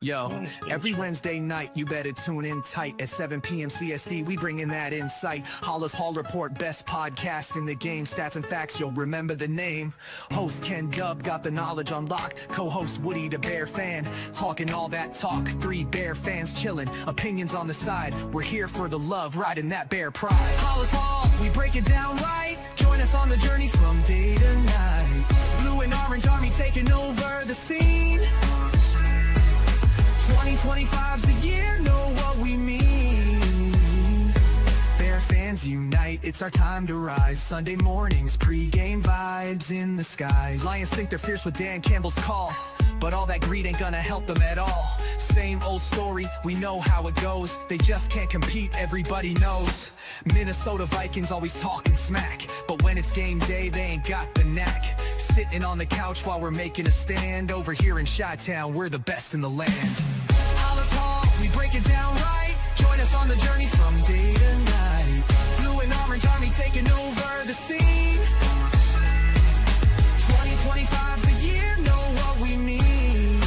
Yo, every Wednesday night, you better tune in tight at 7 p.m. CST. We bring in that insight. Halas Hall Report, best podcast in the game. Stats and facts, you'll remember the name. Host Ken Dub got the knowledge on lock. Co-host Woody the Bear fan, talking all that talk. 3 Bear fans chilling, opinions on the side. We're here for the love, riding that Bear pride. Halas Hall, we break it down right. Join us on the journey from day to night. Blue and orange army taking over the scene. 2025's the year, know what we mean. Bear fans unite, it's our time to rise. Sunday mornings, pre-game vibes in the skies. Lions think they're fierce with Dan Campbell's call, but all that greed ain't gonna help them at all. Same old story, we know how it goes. They just can't compete, everybody knows. Minnesota Vikings always talking smack, but when it's game day, they ain't got the knack. Sitting on the couch while we're making a stand. Over here in Chi-Town, we're the best in the land. Halas Hall, we break it down right. Join us on the journey from day to night. Blue and orange army taking over the scene. 2025's the year, know what we mean.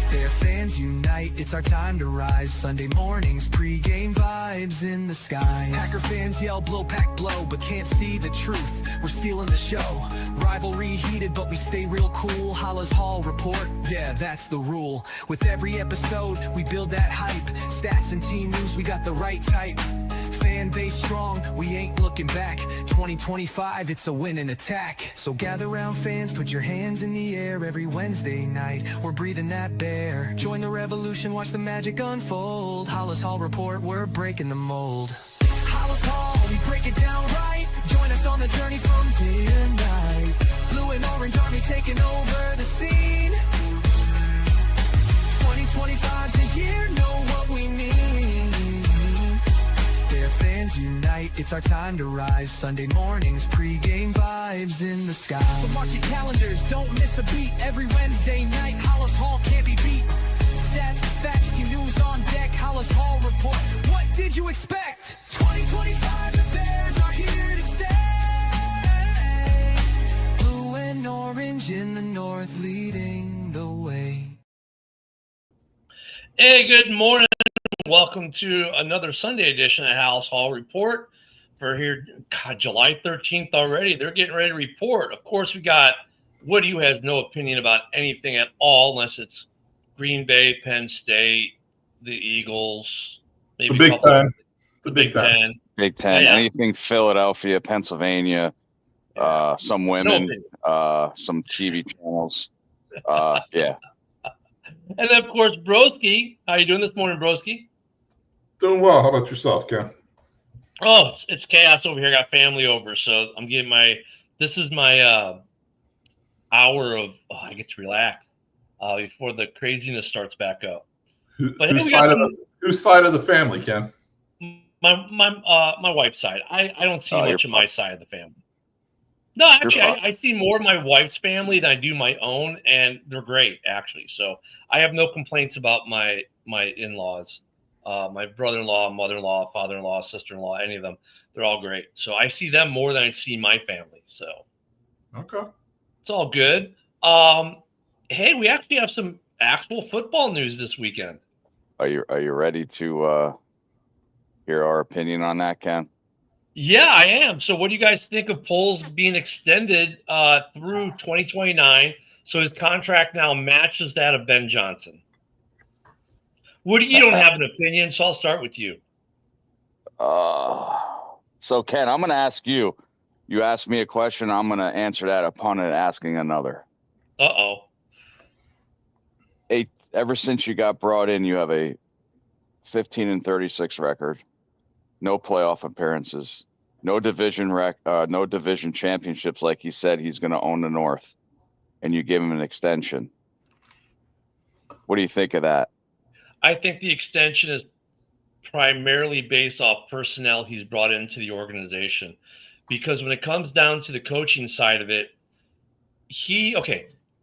Bear fans unite, it's our time to rise. Sunday mornings, pre-game vibes in the skies. Packer fans yell blow pack blow, but can't see the truth. We're stealing the show. Rivalry heated, but we stay real cool. Halas Hall Report, yeah, that's the rule. With every episode, we build that hype. Stats and team news, we got the right type. Fan base strong, we ain't looking back. 2025, it's a winning attack. So gather round fans, put your hands in the air. Every Wednesday night, we're breathing that bear. Join the revolution, watch the magic unfold. Halas Hall Report, we're breaking the mold. Halas Hall, we break it down right. Join us on the journey from day to night. Blue and orange army taking over the scene. 2025's the year, know what we mean. Bear fans unite, it's our time to rise. Sunday mornings, pre-game vibes in the sky. So mark your calendars, don't miss a beat. Every Wednesday night, Halas Hall can't be beat. Stats, facts, team news on deck. Halas Hall Report, what did you expect? 2025, the Bears are here to stay. Blue and orange in the north, leading the way. Hey, good morning. Welcome to another Sunday edition of Halas Hall Report. For here, God, July 13th already. They're getting ready to report. Of course, we got Woody, who has no opinion about anything at all, unless it's Green Bay, Penn State, the Eagles, maybe the Big Ten. The Big Ten. Big Ten. Yeah. Anything Philadelphia, Pennsylvania, some women, some TV channels. Yeah. And then, of course, Broski. How you doing this morning, Broski? Doing well. How about yourself, Ken? Oh, it's chaos over here. I got family over, so I'm getting this is my hour of, I get to relax before the craziness starts back up. But whose side of the family, Ken? My wife's side. I don't see much of my side of the family. No, actually, I see more of my wife's family than I do my own, and they're great, actually. So I have no complaints about my in-laws, my brother-in-law, mother-in-law, father-in-law, sister-in-law, any of them. They're all great. So I see them more than I see my family. So okay, it's all good. Hey, we actually have some actual football news this weekend. Are you ready to hear our opinion on that, Ken? Yeah, I am. So what do you guys think of Poles being extended through 2029? So his contract now matches that of Ben Johnson. Woody, you don't have an opinion, so I'll start with you. So, Ken, I'm going to ask you. You asked me a question. I'm going to answer that upon it asking another. Uh-oh. Ever since you got brought in, you have a 15-36 record. No playoff appearances, no division championships. Like he said, he's going to own the North, and you give him an extension. What do you think of that? I think the extension is primarily based off personnel he's brought into the organization, because when it comes down to the coaching side of it,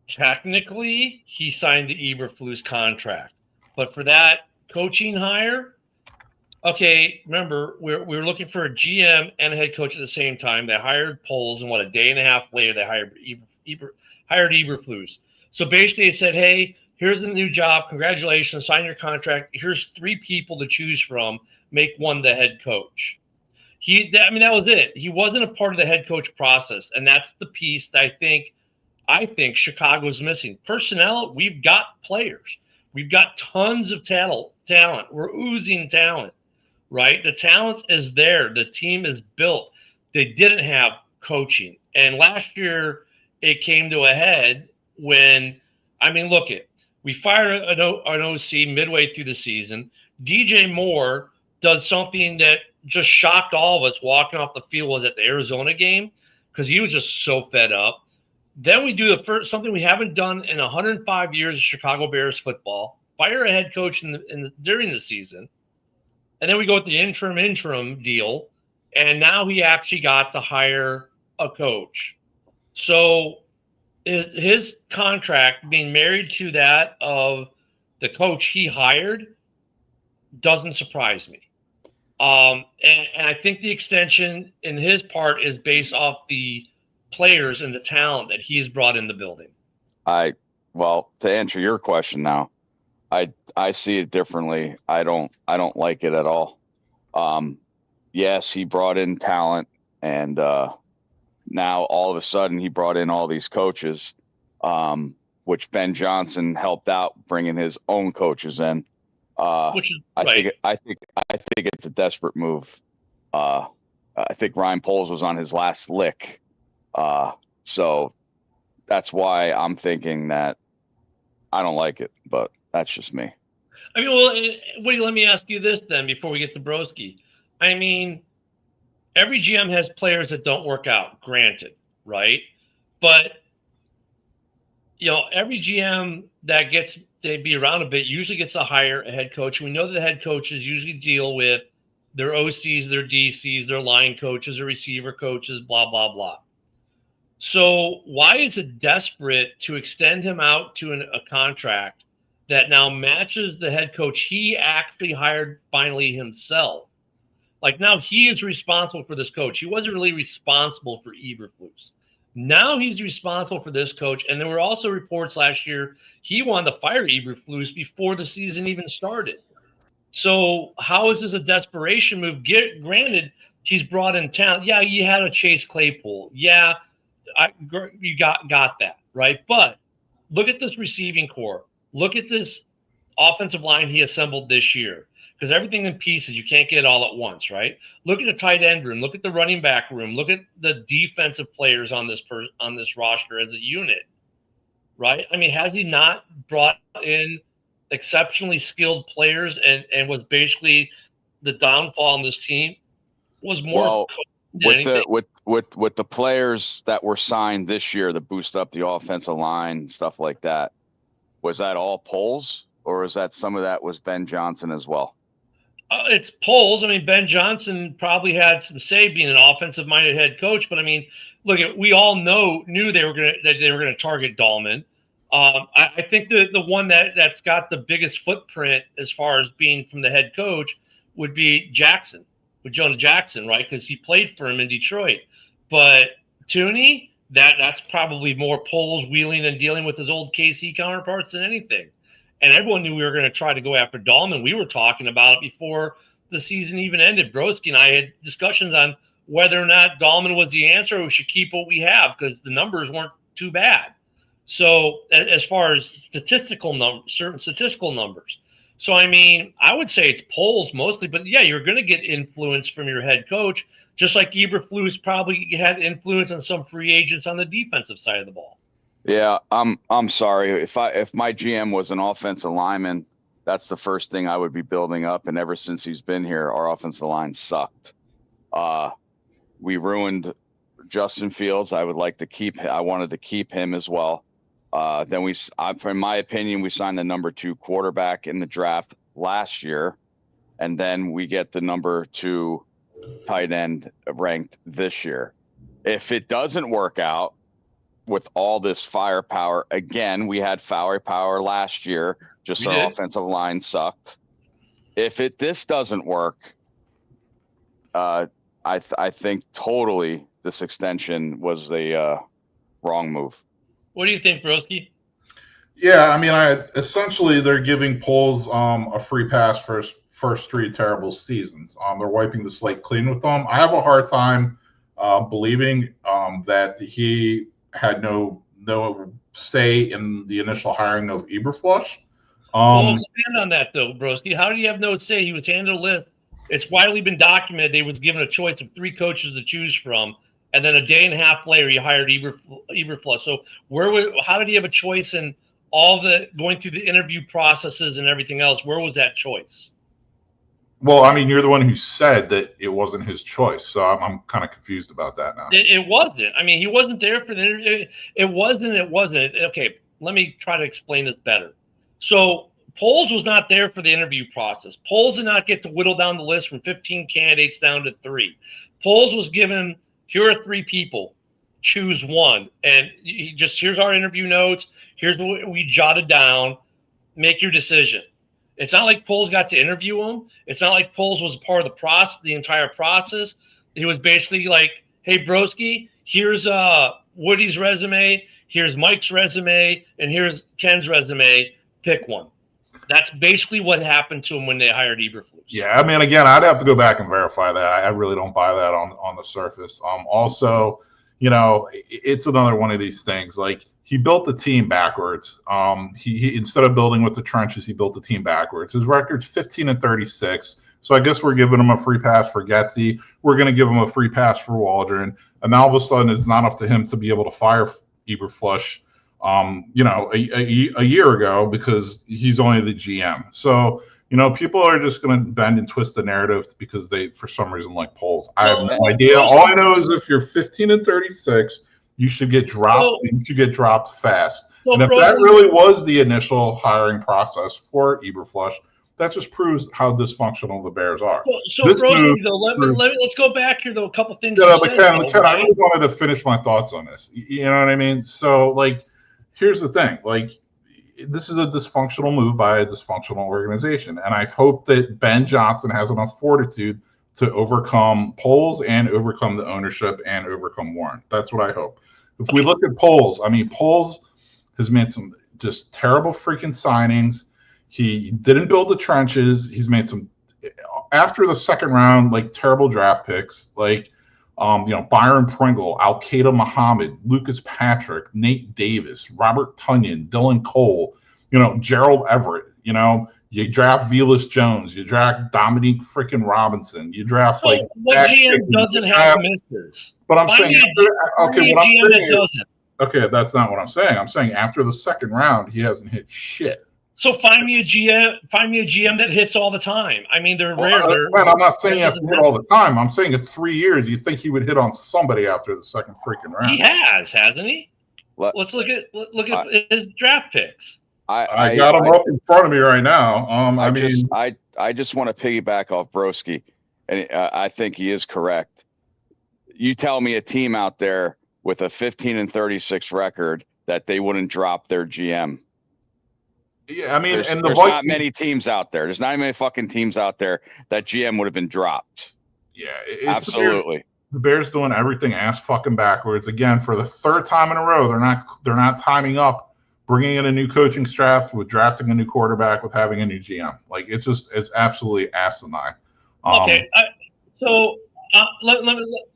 technically he signed the Eberflus contract, but for that coaching hire. Okay, remember, we're looking for a GM and a head coach at the same time. They hired Poles, and a day and a half later, they hired Eberflus. So basically, they said, hey, Here's the new job. Congratulations. Sign your contract. Here's 3 people to choose from. Make one the head coach. That was it. He wasn't a part of the head coach process, and that's the piece that I think Chicago's missing. Personnel, we've got players. We've got tons of talent. We're oozing talent, right? The talent is there. The team is built. They didn't have coaching. And last year, it came to a head when, look it. We fired an OC midway through the season. DJ Moore does something that just shocked all of us walking off the field was at the Arizona game because he was just so fed up. Then we do something we haven't done in 105 years of Chicago Bears football, fire a head coach during the season. And then we go with the interim deal. And now he actually got to hire a coach. So his contract being married to that of the coach he hired doesn't surprise me. And I think the extension in his part is based off the players and the talent that he's brought in the building. Well, to answer your question now, I see it differently. I don't like it at all. Yes, he brought in talent, and now all of a sudden he brought in all these coaches, which Ben Johnson helped out bringing his own coaches in. Which is right. I think it's a desperate move. I think Ryan Poles was on his last lick. So that's why I'm thinking that I don't like it, but that's just me. Woody, let me ask you this then before we get to Broski. Every GM has players that don't work out, granted, right? But, every GM that gets to be around a bit usually gets to hire a head coach. We know that the head coaches usually deal with their OCs, their DCs, their line coaches, their receiver coaches, blah, blah, blah. So why is it desperate to extend him out to a contract that now matches the head coach he actually hired finally himself? Like, now he is responsible for this coach. He wasn't really responsible for Eberflus. Now he's responsible for this coach. And there were also reports last year he wanted to fire Eberflus before the season even started. So how is this a desperation move? Granted, he's brought in talent. Yeah, you had a Chase Claypool. Yeah, you got that, right? But look at this receiving core. Look at this offensive line he assembled this year. Because everything in pieces, you can't get it all at once, right? Look at the tight end room. Look at the running back room. Look at the defensive players on this roster as a unit, right? Has he not brought in exceptionally skilled players and was basically the downfall on this team? Was more with the players that were signed this year to boost up the offensive line, stuff like that. Was that all Poles, or is that some of that was Ben Johnson as well? It's Poles. Ben Johnson probably had some say being an offensive-minded head coach, but look, we all knew they were gonna target Dahlman. I think the one that's got the biggest footprint as far as being from the head coach would be Jackson, with Jonah Jackson, right? Because he played for him in Detroit. But Tooney, that's probably more Poles wheeling and dealing with his old KC counterparts than anything. And everyone knew we were going to try to go after Dahlman. We were talking about it before the season even ended. Broski and I had discussions on whether or not Dahlman was the answer or we should keep what we have because the numbers weren't too bad. So as far as certain statistical numbers. So, I would say it's Poles mostly, but yeah, you're going to get influence from your head coach, just like Eberflus probably had influence on some free agents on the defensive side of the ball. Yeah, I'm sorry. If my GM was an offensive lineman, that's the first thing I would be building up. And ever since he's been here, our offensive line sucked. We ruined Justin Fields. I wanted to keep him as well. Then in my opinion, we signed the number 2 quarterback in the draft last year, and then we get the number 2 tight end ranked this year. If it doesn't work out with all this firepower, again, we had firepower last year, just our offensive line sucked. If this doesn't work, I think totally this extension was the wrong move. What do you think, Broski? Yeah, I mean, essentially they're giving Poles a free pass for his first three terrible seasons. They're wiping the slate clean with them. I have a hard time believing that he had no say in the initial hiring of Eberflush. Well, expand on that though, Broski. How do you have no say? He was handed a list. It's widely been documented they was given a choice of 3 coaches to choose from, and then a day and a half later, he hired Eberfluss. So how did he have a choice in all the going through the interview processes and everything else? Where was that choice? Well, I mean, you're the one who said that it wasn't his choice, so I'm kind of confused about that now. It wasn't. I mean, he wasn't there for the interview. It wasn't. Okay, let me try to explain this better. So Poles was not there for the interview process. Poles did not get to whittle down the list from 15 candidates down to 3. Poles was given, here are 3 people, choose one. And he just, here's our interview notes. Here's what we jotted down. Make your decision. It's not like Poles got to interview him. It's not like Poles was a part of the process, the entire process. He was basically like, hey, Broski, here's Woody's resume. Here's Mike's resume. And here's Ken's resume. Pick one. That's basically what happened to him when they hired Eberflus. Yeah, I mean, again, I'd have to go back and verify that. I really don't buy that on the surface. Also, you know, it's another one of these things. Like, he built the team backwards. He instead of building with the trenches, he built the team backwards. His record's 15-36. So I guess we're giving him a free pass for Getsy. We're going to give him a free pass for Waldron. And now all of a sudden, it's not up to him to be able to fire Eberflush. You know, a year ago, because he's only the GM. So, you know, people are just going to bend and twist the narrative because they, for some reason, like Poles. I have no idea. All I know is if you're 15-36, you should get dropped. You should get dropped fast. And if that really was the initial hiring process for Eberflush, that just proves how dysfunctional the Bears are. So let's go back here, though, a couple things. Yeah, but Ken, I really wanted to finish my thoughts on this. You know what I mean? So, like, here's the thing. Like, this is a dysfunctional move by a dysfunctional organization. And I hope that Ben Johnson has enough fortitude to overcome Poles and overcome the ownership and overcome Warren. That's what I hope. If we look at Poles, I mean, Poles has made some just terrible freaking signings. He didn't build the trenches. He's made some, after the second round, like, terrible draft picks, like, you know, Byron Pringle, Al-Qaeda Muhammad, Lucas Patrick, Nate Davis, Robert Tunyon, Dylan Cole, you know, Gerald Everett. You know, you draft Velas Jones, you draft Dominique freaking Robinson, you draft what GM doesn't have misters? But I'm saying, okay, that's not what I'm saying. I'm saying after the second round, he hasn't hit shit. So find me a GM that hits all the time. I mean, they're rare. I'm not saying he has to hit all the time. I'm saying in 3 years, you think he would hit on somebody after the second freaking round. He has, hasn't he? Let's look at his draft picks. I got him up in front of me right now. I just want to piggyback off Broski, and I think he is correct. You tell me a team out there with a 15-36 record that they wouldn't drop their GM. Yeah, I mean, there's not many teams out there. There's not many fucking teams out there that GM would have been dropped. Yeah, absolutely. The Bears doing everything ass fucking backwards again for the third time in a row. They're not timing up, bringing in a new coaching staff, with drafting a new quarterback, with having a new GM. Like, it's absolutely asinine. Okay,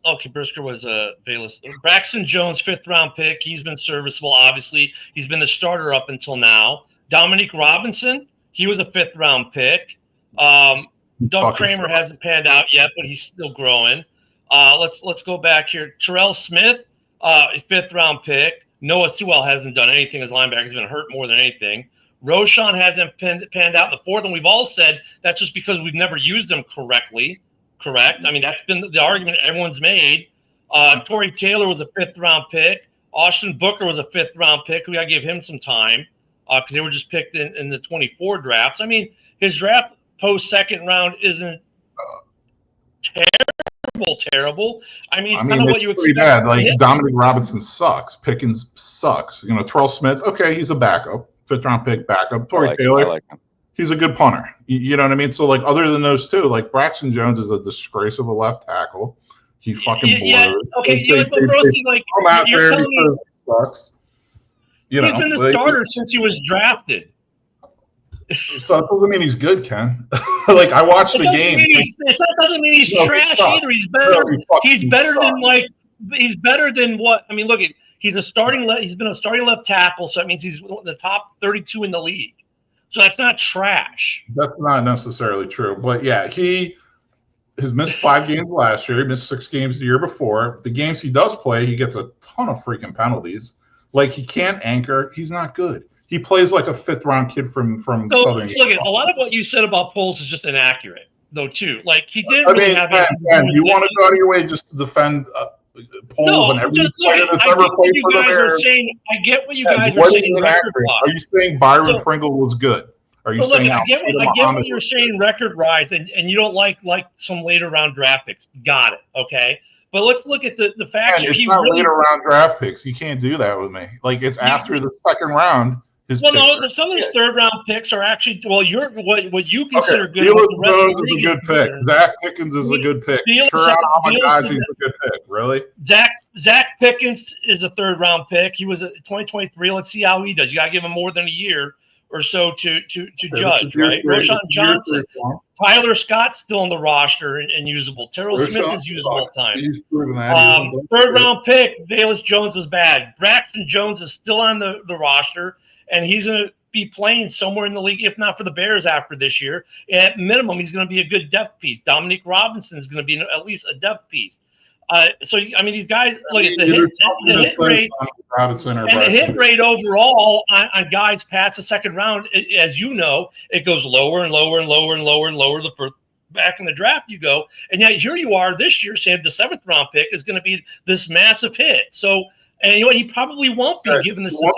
okay, Brisker was Velas. Braxton Jones, 5th round pick. He's been serviceable. Obviously, he's been the starter up until now. Dominique Robinson, he was a 5th round pick. Doug Kramer hasn't panned out yet, but he's still growing. Let's go back here. Terrell Smith, 5th round pick. Noah Sewell hasn't done anything as linebacker. He's been hurt more than anything. Roshan hasn't panned out in the 4th, and we've all said that's just because we've never used him correctly. Correct? I mean, that's been the argument everyone's made. Torrey Taylor was a 5th round pick. Austin Booker was a 5th round pick. We got to give him some time because they were just picked in the 24 drafts. I mean, his draft post second round isn't terrible. I mean, kind of what you expect. Bad. Like, Dominic Robinson sucks. Pickens sucks. You know, Terrell Smith, okay, he's a backup, 5th round pick backup. Torrey Taylor, he's a good punter. You know what I mean? So, like, other than those two, like, Braxton Jones is a disgrace of a left tackle. He fucking okay. You're telling me. Sucks. He's been the starter since he was drafted. So that doesn't mean he's good, Ken. Like, I watched the game. That doesn't mean he's trash either. He's better. He's better than He's better than what? I mean, look, he's a starting. He's been a starting left tackle, so that means he's the top 32 in the league. So that's not trash. That's not necessarily true, but yeah, he has missed 5 games last year. He missed 6 games the year before. The games he does play, he gets a ton of freaking penalties. Like, he can't anchor. He's not good. He plays like a 5th-round kid from Southern. Look, a lot of what you said about Poles is just inaccurate, though. Too, like he didn't. I mean, man, you want to go out of your way just to defend Poles and every player that's ever played for the Bears? I get what you guys are saying. Are you saying Byron Pringle was good? Are you saying? I get what you're saying. Record-wise, and you don't like some later round draft picks. Got it. Okay. But let's look at the fact that it's not later round draft picks. You can't do that with me. Like, it's after the 2nd round. Some of these 3rd-round picks are actually what you consider good. Felix Jones is a good pick. Zach Pickens is a good pick. Sherrod Amagaji is a good pick. Really? Zach Pickens is a 3rd-round pick. He was a 2023. Let's see how he does. You got to give him more than a year or so to judge, right? Roshan Johnson, Tyler Scott's still on the roster and usable. Terrell Smith is usable all the time. He's proven that. 3rd-round pick, Velus Jones was bad. Braxton Jones is still on the roster. And he's going to be playing somewhere in the league, if not for the Bears after this year. At minimum, he's going to be a good depth piece. Dominique Robinson is going to be at least a depth piece. So, I mean, these guys, look at the hit rate. The hit rate overall on guys past the 2nd round, as you know, it goes lower and lower and lower and lower and lower the first. Back in the draft you go. And yet here you are this year saying the 7th-round pick is going to be this massive hit. So, and you know what? He probably won't be given the one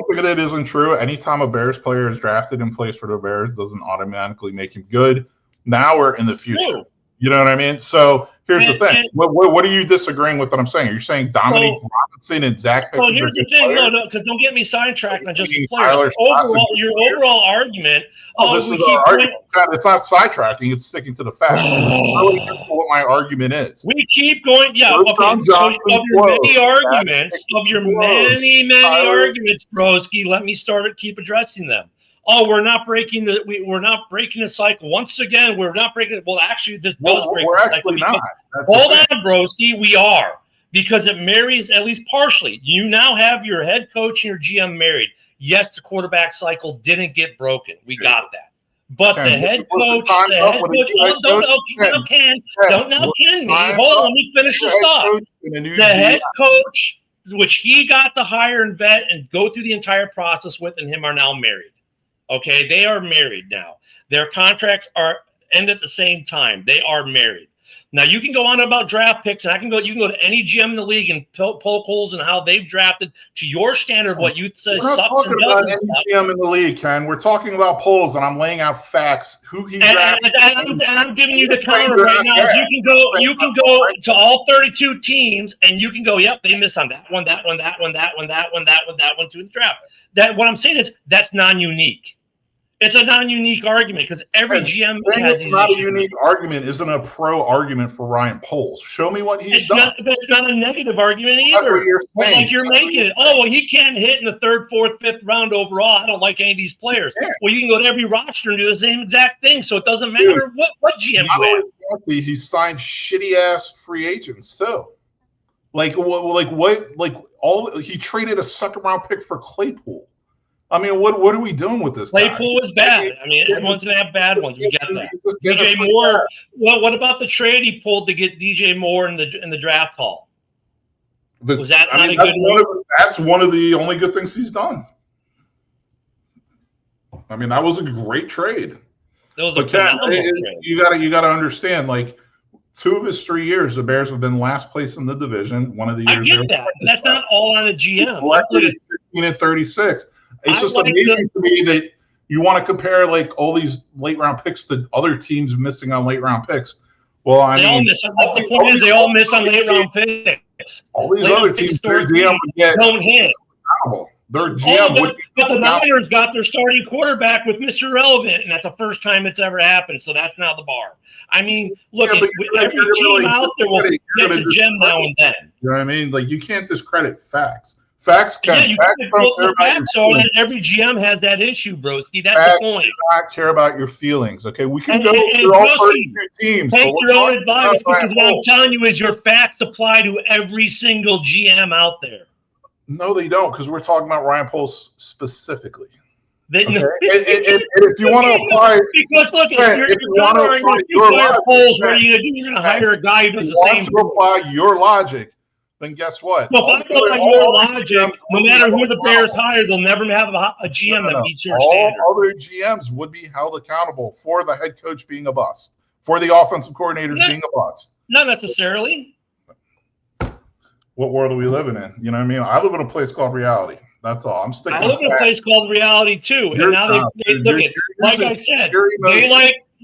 thing that isn't true. Anytime a Bears player is drafted and plays for the Bears, doesn't automatically make him good. Now we're in the future. True. You know what I mean? So here's the thing. What are you disagreeing with that I'm saying? Are you saying Dominique Robinson and Zach Pickens? So here's the thing. No, because don't get me sidetracked on just the players. Your overall argument. This is our argument. It's not sidetracking. It's sticking to the facts. What my argument is. We keep going. Yeah. Okay. So of your many arguments, Broski, let me keep addressing them. Oh, we're not breaking the cycle. Once again, we're not breaking it. Well, actually, this does break the cycle. We're actually not. Hold on, Broski. We are. Because it marries, at least partially. You now have your head coach and your GM married. Yes, the quarterback cycle didn't get broken. We got that. But the head coach, don't Ken me. Hold on, let me finish the thought. The head coach, which he got to hire and vet and go through the entire process with, and him are now married. Okay, they are married now. Their contracts end at the same time. They are married. Now you can go on about draft picks, and you can go to any GM in the league and poke holes in how they've drafted to your standard. What you say sucks and doesn't. We're not talking about any GM in the league, Ken. We're talking about polls, and I'm laying out facts. Who he drafted. And I'm giving you the counter right now. You can go to all 32 teams, and you can go, yep, they missed on that one, that one, that one, that one, that one, that one, that one, to the draft. That what I'm saying is that's non-unique. It's a non-unique argument because every GM has. It's not a unique argument. Isn't a pro argument for Ryan Poles? Show me what he's done. It's not a negative argument either. Like you're making it. Oh, well, he can't hit in the 3rd, 4th, 5th round overall. I don't like any of these players. Yeah. Well, you can go to every roster and do the same exact thing. So it doesn't matter what GM you have. He signed shitty ass free agents too. He traded a 2nd round pick for Claypool. I mean, what are we doing with this guy? Claypool was bad. I mean, everyone's going to have bad ones. We get that. DJ Moore. Well, what about the trade he pulled to get DJ Moore in the draft call? Was that not a good move? That's one of the only good things he's done. I mean, that was a great trade. That was a phenomenal trade. You got to understand, like, 2 of his 3 years, the Bears have been last place in the division. One of the years, I get that. That's not all on a GM. 15 and 36. It's just amazing to me that you want to compare like all these late round picks to other teams missing on late round picks. Well, I mean, the point is they all miss on late round picks. All these other teams, their GM would get don't hit. Their GM would. But the Niners got their starting quarterback with Mr. Irrelevant, and that's the first time it's ever happened. So that's now the bar. I mean, look, every team out there will get a gem now and then. You know what I mean? Like, you can't discredit facts. Facts can. Yeah, you Facts can don't quote care the about your facts are feelings. that every GM has that issue, broski. That's Facts the point. do not care about your feelings. Okay, we can And, go and, through and all broski, 32 teams. take but we're your own talking about advice because Ryan what I'm Poles. telling you is your facts apply to every single GM out there. No, they don't, because we're talking about Ryan Poles specifically. They, Okay, and if you want to apply, because look, if you want to apply if you your fire logic, Poles, what are you going to do? You're going to hire a guy who does the same if you want to apply your logic, then guess what? So if I go by your logic, no matter who the Bears hire, they'll never have a GM that meets your standard. All other GMs would be held accountable for the head coach being a bust, for the offensive coordinators being a bust. Not necessarily. What world are we living in? You know what I mean? I live in a place called reality. That's all. I'm sticking. I live in a place called reality too, and now they look at. Like I said,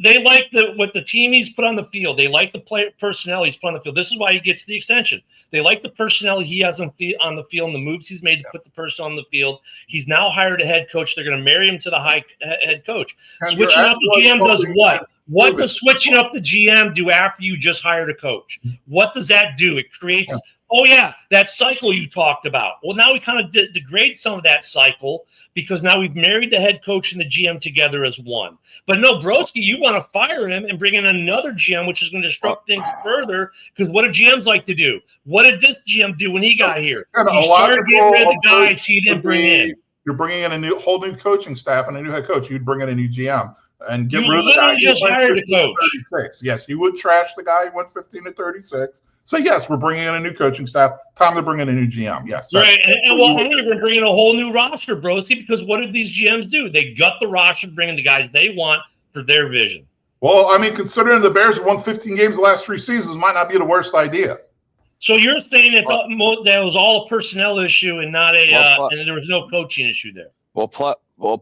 they like what the team he's put on the field. They like the player personnel he's put on the field. This is why he gets the extension. They like the personnel he has on the field and the moves he's made to put the person on the field. He's now hired a head coach. They're going to marry him to the head coach. Switching up the GM does what? What does switching up the GM do after you just hired a coach? What does that do? It creates. Oh, yeah, that cycle you talked about. Well, now we kind of degrade some of that cycle because now we've married the head coach and the GM together as one. But no, broski, you want to fire him and bring in another GM, which is going to disrupt things further because what do GMs like to do? What did this GM do when he got here? He started getting rid of the guys he didn't bring in. You're bringing in a whole new coaching staff and a new head coach. You'd bring in a new GM and get rid of the guy. You just hired a coach. Yes, you would trash the guy who went 15 to 36. So, yes, we're bringing in a new coaching staff. Time to bring in a new GM. Yes. Right. And well, we're bringing a whole new roster, broski, because what did these GMs do? They gut the roster, bring in the guys they want for their vision. Well, I mean, considering the Bears have won 15 games the last 3 seasons, might not be the worst idea. So you're saying that was all a personnel issue and not and there was no coaching issue there.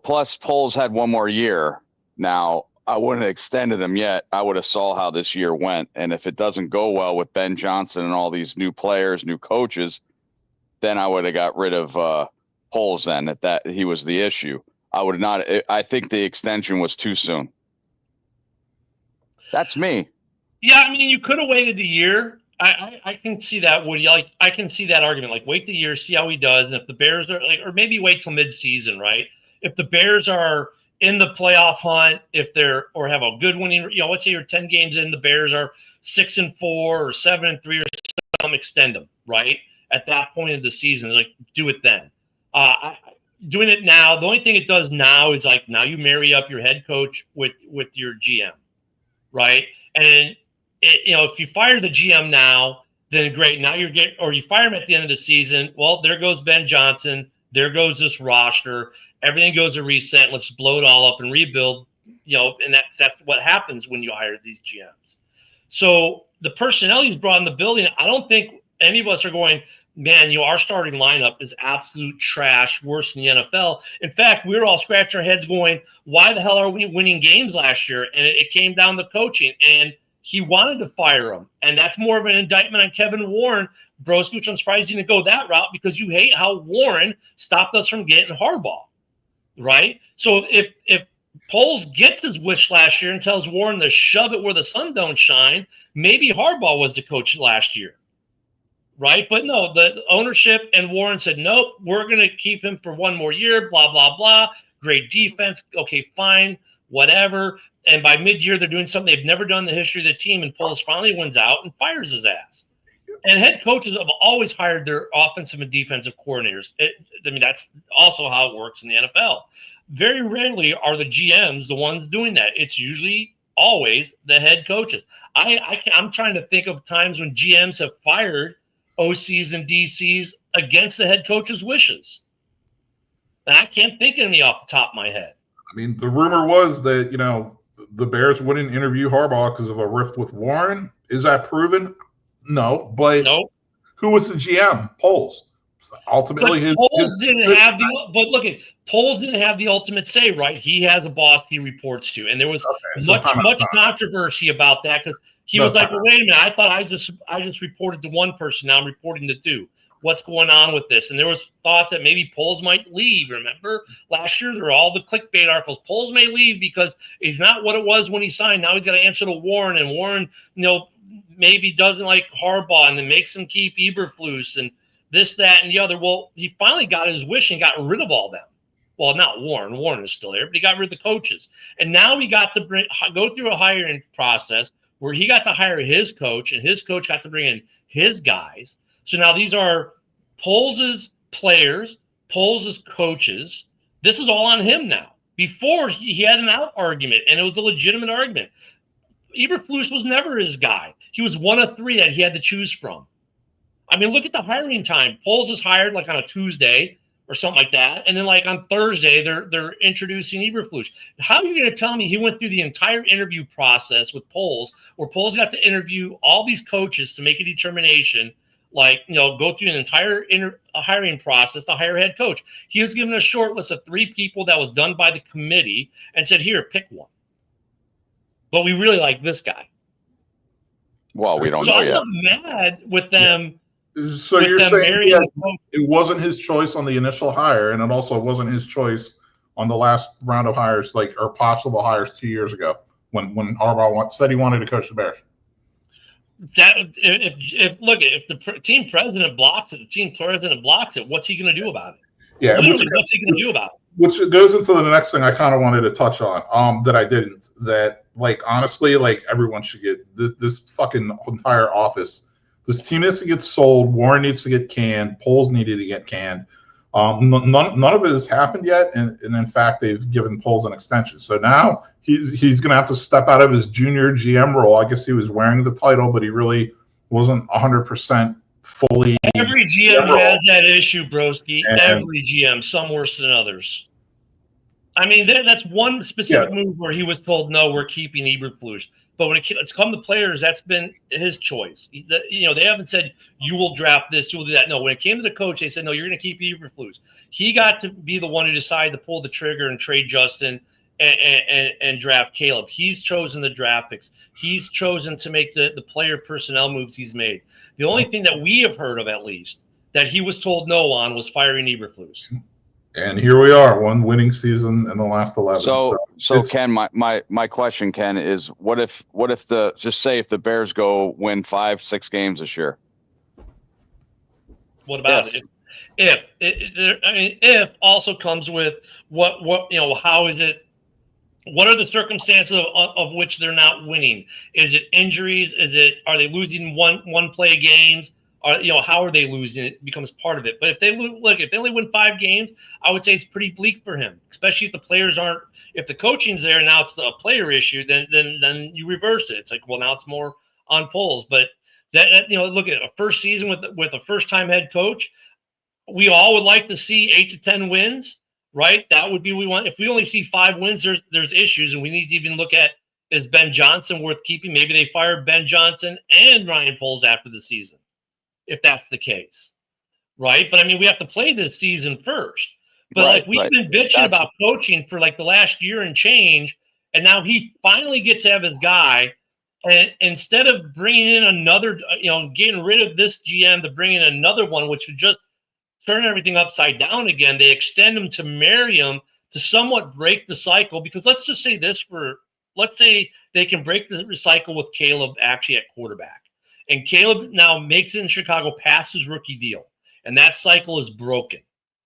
Plus Poles had one more year. Now, I wouldn't have extended him yet. I would have saw how this year went. And if it doesn't go well with Ben Johnson and all these new players, new coaches, then I would have got rid of Poles then if that he was the issue. I would not. I think the extension was too soon. That's me. Yeah, I mean, you could have waited a year. I can see that, Woody. Like, I can see that argument. Like, wait the year, see how he does, and if the Bears are like, or maybe wait till mid-season, right? If the Bears are in the playoff hunt, if they're or have a good winning, let's say you're 10 games in, the Bears are 6-4 or 7-3 or some, extend them, right? At that point of the season, like do it then. Doing it now, the only thing it does now is like now you marry up your head coach with your GM, right? And if you fire the GM now, then great. Now you fire him at the end of the season. Well, there goes Ben Johnson. There goes this roster. Everything goes to reset. Let's blow it all up and rebuild. And that's what happens when you hire these GMs. So the personnel he's brought in the building, I don't think any of us are going, man, our starting lineup is absolute trash, worse than the NFL. In fact, we were all scratching our heads going, why the hell are we winning games last year? And it came down to coaching. And he wanted to fire him. And that's more of an indictment on Kevin Warren, broski, which I'm surprised you didn't go that route because you hate how Warren stopped us from getting Harbaugh, right? So if Poles gets his wish last year and tells Warren to shove it where the sun don't shine, maybe Harbaugh was the coach last year, right? But no, the ownership and Warren said, nope, we're going to keep him for one more year, blah, blah, blah. Great defense. Okay, fine, whatever. And by mid-year, they're doing something they've never done in the history of the team, and Poles finally wins out and fires his ass. And head coaches have always hired their offensive and defensive coordinators. That's also how it works in the NFL. Very rarely are the GMs the ones doing that. It's usually always the head coaches. I'm trying to think of times when GMs have fired OCs and DCs against the head coach's wishes. And I can't think of any off the top of my head. I mean, the rumor was that, the Bears wouldn't interview Harbaugh because of a rift with Warren. Is that proven? No, but nope. Who was the GM? Poles. Ultimately, Poles didn't have the ultimate say, right? He has a boss he reports to, and there was much controversy about that because he was like, well, "Wait a minute! I thought I just reported to one person. Now I'm reporting to two. What's going on with this?" And there was thoughts that maybe Poles might leave. Remember last year there were all the clickbait articles. Poles may leave because he's not what it was when he signed. Now he's got to answer to Warren, and Warren, maybe doesn't like Harbaugh and then makes him keep Eberflus and this, that, and the other. Well, he finally got his wish and got rid of all them. Well, not Warren. Warren is still there, but he got rid of the coaches. And now he got to go through a hiring process where he got to hire his coach, and his coach got to bring in his guys. So now these are Poles' players, Poles' coaches. This is all on him now. Before, he had an out argument, and it was a legitimate argument. Eberflus was never his guy. He was one of three that he had to choose from. I mean, look at the hiring time. Poles is hired like on a Tuesday or something like that, and then like on Thursday they're introducing Eberflus. How are you going to tell me he went through the entire interview process with Poles, where Poles got to interview all these coaches to make a determination, like, you know, go through an entire hiring process to hire a head coach? He was given a short list of 3 people that was done by the committee and said, here, pick one. But we really like this guy. Well, we don't know yet. I'm not mad with them. Yeah. So you're saying it wasn't his choice on the initial hire, and it also wasn't his choice on the last round of hires, like, or possible hires 2 years ago when Harbaugh said he wanted to coach the Bears. That if the team president blocks it, what's he going to do about it? Yeah, what's he going to do about it? Which goes into the next thing I kind of wanted to touch on, that I didn't. That, like, honestly, like, everyone should get this fucking entire office. This team needs to get sold. Warren needs to get canned. Poles needed to get canned. None of it has happened yet, and in fact, they've given Poles an extension. So now he's going to have to step out of his junior GM role. I guess he was wearing the title, but he really wasn't 100% fully. Every GM has that issue, broski. Every GM, some worse than others. I mean, that's one specific move where he was told, no, we're keeping Eberflus. But when it's come to players, that's been his choice. You know, they haven't said, you will draft this, you will do that. No, when it came to the coach, they said, no, you're going to keep Eberflus. He got to be the one who decided to pull the trigger and trade Justin and draft Caleb. He's chosen the draft picks. He's chosen to make the player personnel moves he's made. The only thing that we have heard of, at least, that he was told no on was firing Eberflus. And here we are, one winning season in the last 11. So Ken, my question, Ken, is what if just say if the Bears go win 5-6 games this year? What about it? If also comes with what you know, how is it? What are the circumstances of which they're not winning? Is it injuries? Are they losing one play games? You know, how are they losing? It becomes part of it. But if they only win 5 games, I would say it's pretty bleak for him, especially if the players aren't. If the coaching's there and now it's a player issue, then you reverse it. It's like, well, now it's more on Poles. But that, you know, look at a first season with a first time head coach. We all would like to see 8 to 10 wins, right? That would be we want. If we only see 5 wins, there's issues, and we need to even look at, is Ben Johnson worth keeping? Maybe they fired Ben Johnson and Ryan Poles after the season, if that's the case, right? But I mean, we have to play this season first. But we've been bitching about coaching for like the last year and change, and now he finally gets to have his guy. And instead of bringing in another, you know, getting rid of this GM to bring in another one, which would just turn everything upside down again, they extend him to marry him to somewhat break the cycle. Because let's just say let's say they can break the cycle with Caleb actually at quarterback. And Caleb now makes it in Chicago past his rookie deal. And that cycle is broken,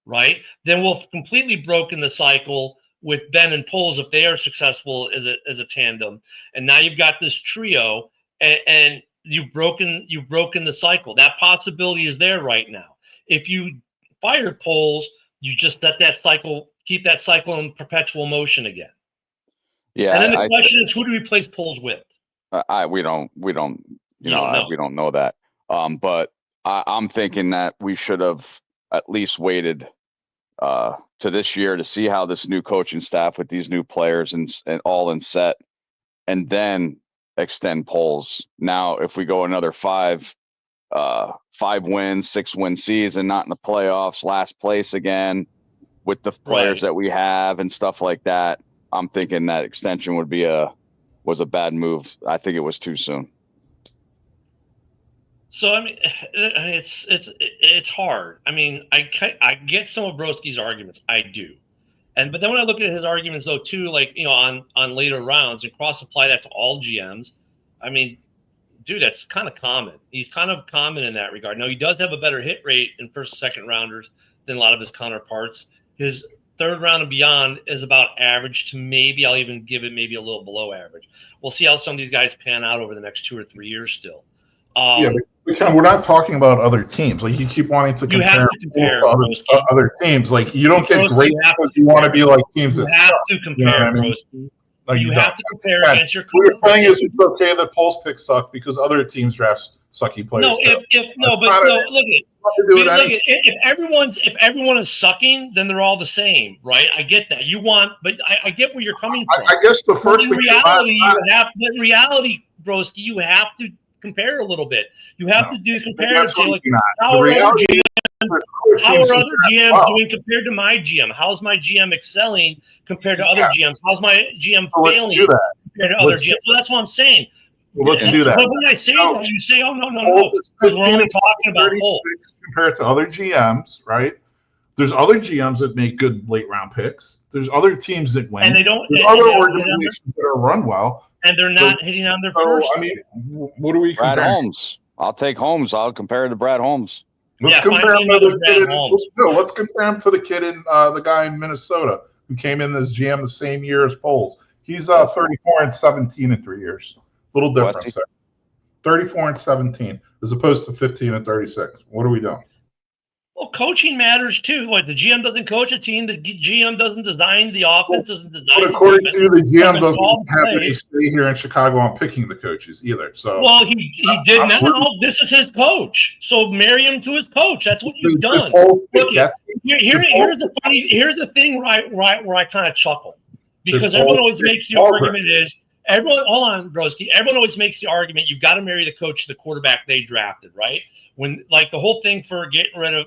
right? Then we'll have completely broken the cycle with Ben and Poles if they are successful as a tandem. And now you've got this trio, and you've broken the cycle. That possibility is there right now. If you fire Poles, you just let that cycle, keep that cycle in perpetual motion again. Yeah. And then the question is, who do we replace Poles with? We don't know that. But I'm thinking that we should have at least waited to this year to see how this new coaching staff with these new players and all in set, and then extend Poles. Now, if we go another 5 wins, 6 win season, not in the playoffs, last place again with the players that we have and stuff like that, I'm thinking that extension was a bad move. I think it was too soon. So I mean, it's hard. I mean, I get some of Broski's arguments, I do, but then when I look at his arguments though too, like, you know, on later rounds and cross apply that to all GMs, I mean, dude, that's kind of common. He's kind of common in that regard. Now, he does have a better hit rate in first and second rounders than a lot of his counterparts. His third round and beyond is about average to maybe, I'll even give it maybe a little below average. We'll see how some of these guys pan out over the next 2 or 3 years still. But we're not talking about other teams. Like, you keep wanting to compare to other teams. Like, you don't get great because you want to be like teams that have suck. to compare, you know what I mean? Like, you have to compare against your. What you're saying is it's okay that Poles picks suck because other teams draft sucky players. No, look at if everyone is sucking, then they're all the same, right? I get that. But I get where you're coming from. I guess the first thing in reality, broski, you have to compare a little bit. You have to compare and say, like, how are other GMs doing compared to my GM? How's my GM excelling compared to other GMs? How's my GM failing compared to other GMs? So that's what I'm saying. Well, let's do that. But when I say that, you say, "Oh, no," because we're only talking about Poles compared to other GMs, right? There's other GMs that make good late round picks. There's other teams that win. And they don't. There's other organizations that are run well. And they're not hitting on their first. I mean, what are we Brad comparing? Holmes. I'll take Holmes. I'll compare to Brad Holmes. Let's compare him to the kid let's compare him to the kid in the guy in Minnesota who came in as GM the same year as Poles. He's 34 and 17 in 3 years. Little difference there. 34 and 17 as opposed to 15 and 36. What are we doing? Well, coaching matters too. What, the GM doesn't coach a team, the GM doesn't design the offense, doesn't design. But according to you, the GM doesn't have to stay here in Chicago on picking the coaches either. So, well, he did now. This is his coach, so marry him to his coach. That's what you've done. Look, here's the thing, right, where I kind of chuckle, because everyone always makes the argument is. Hold on, broski. Everyone always makes the argument you've got to marry the coach to the quarterback they drafted, right? When, like, the whole thing for getting rid of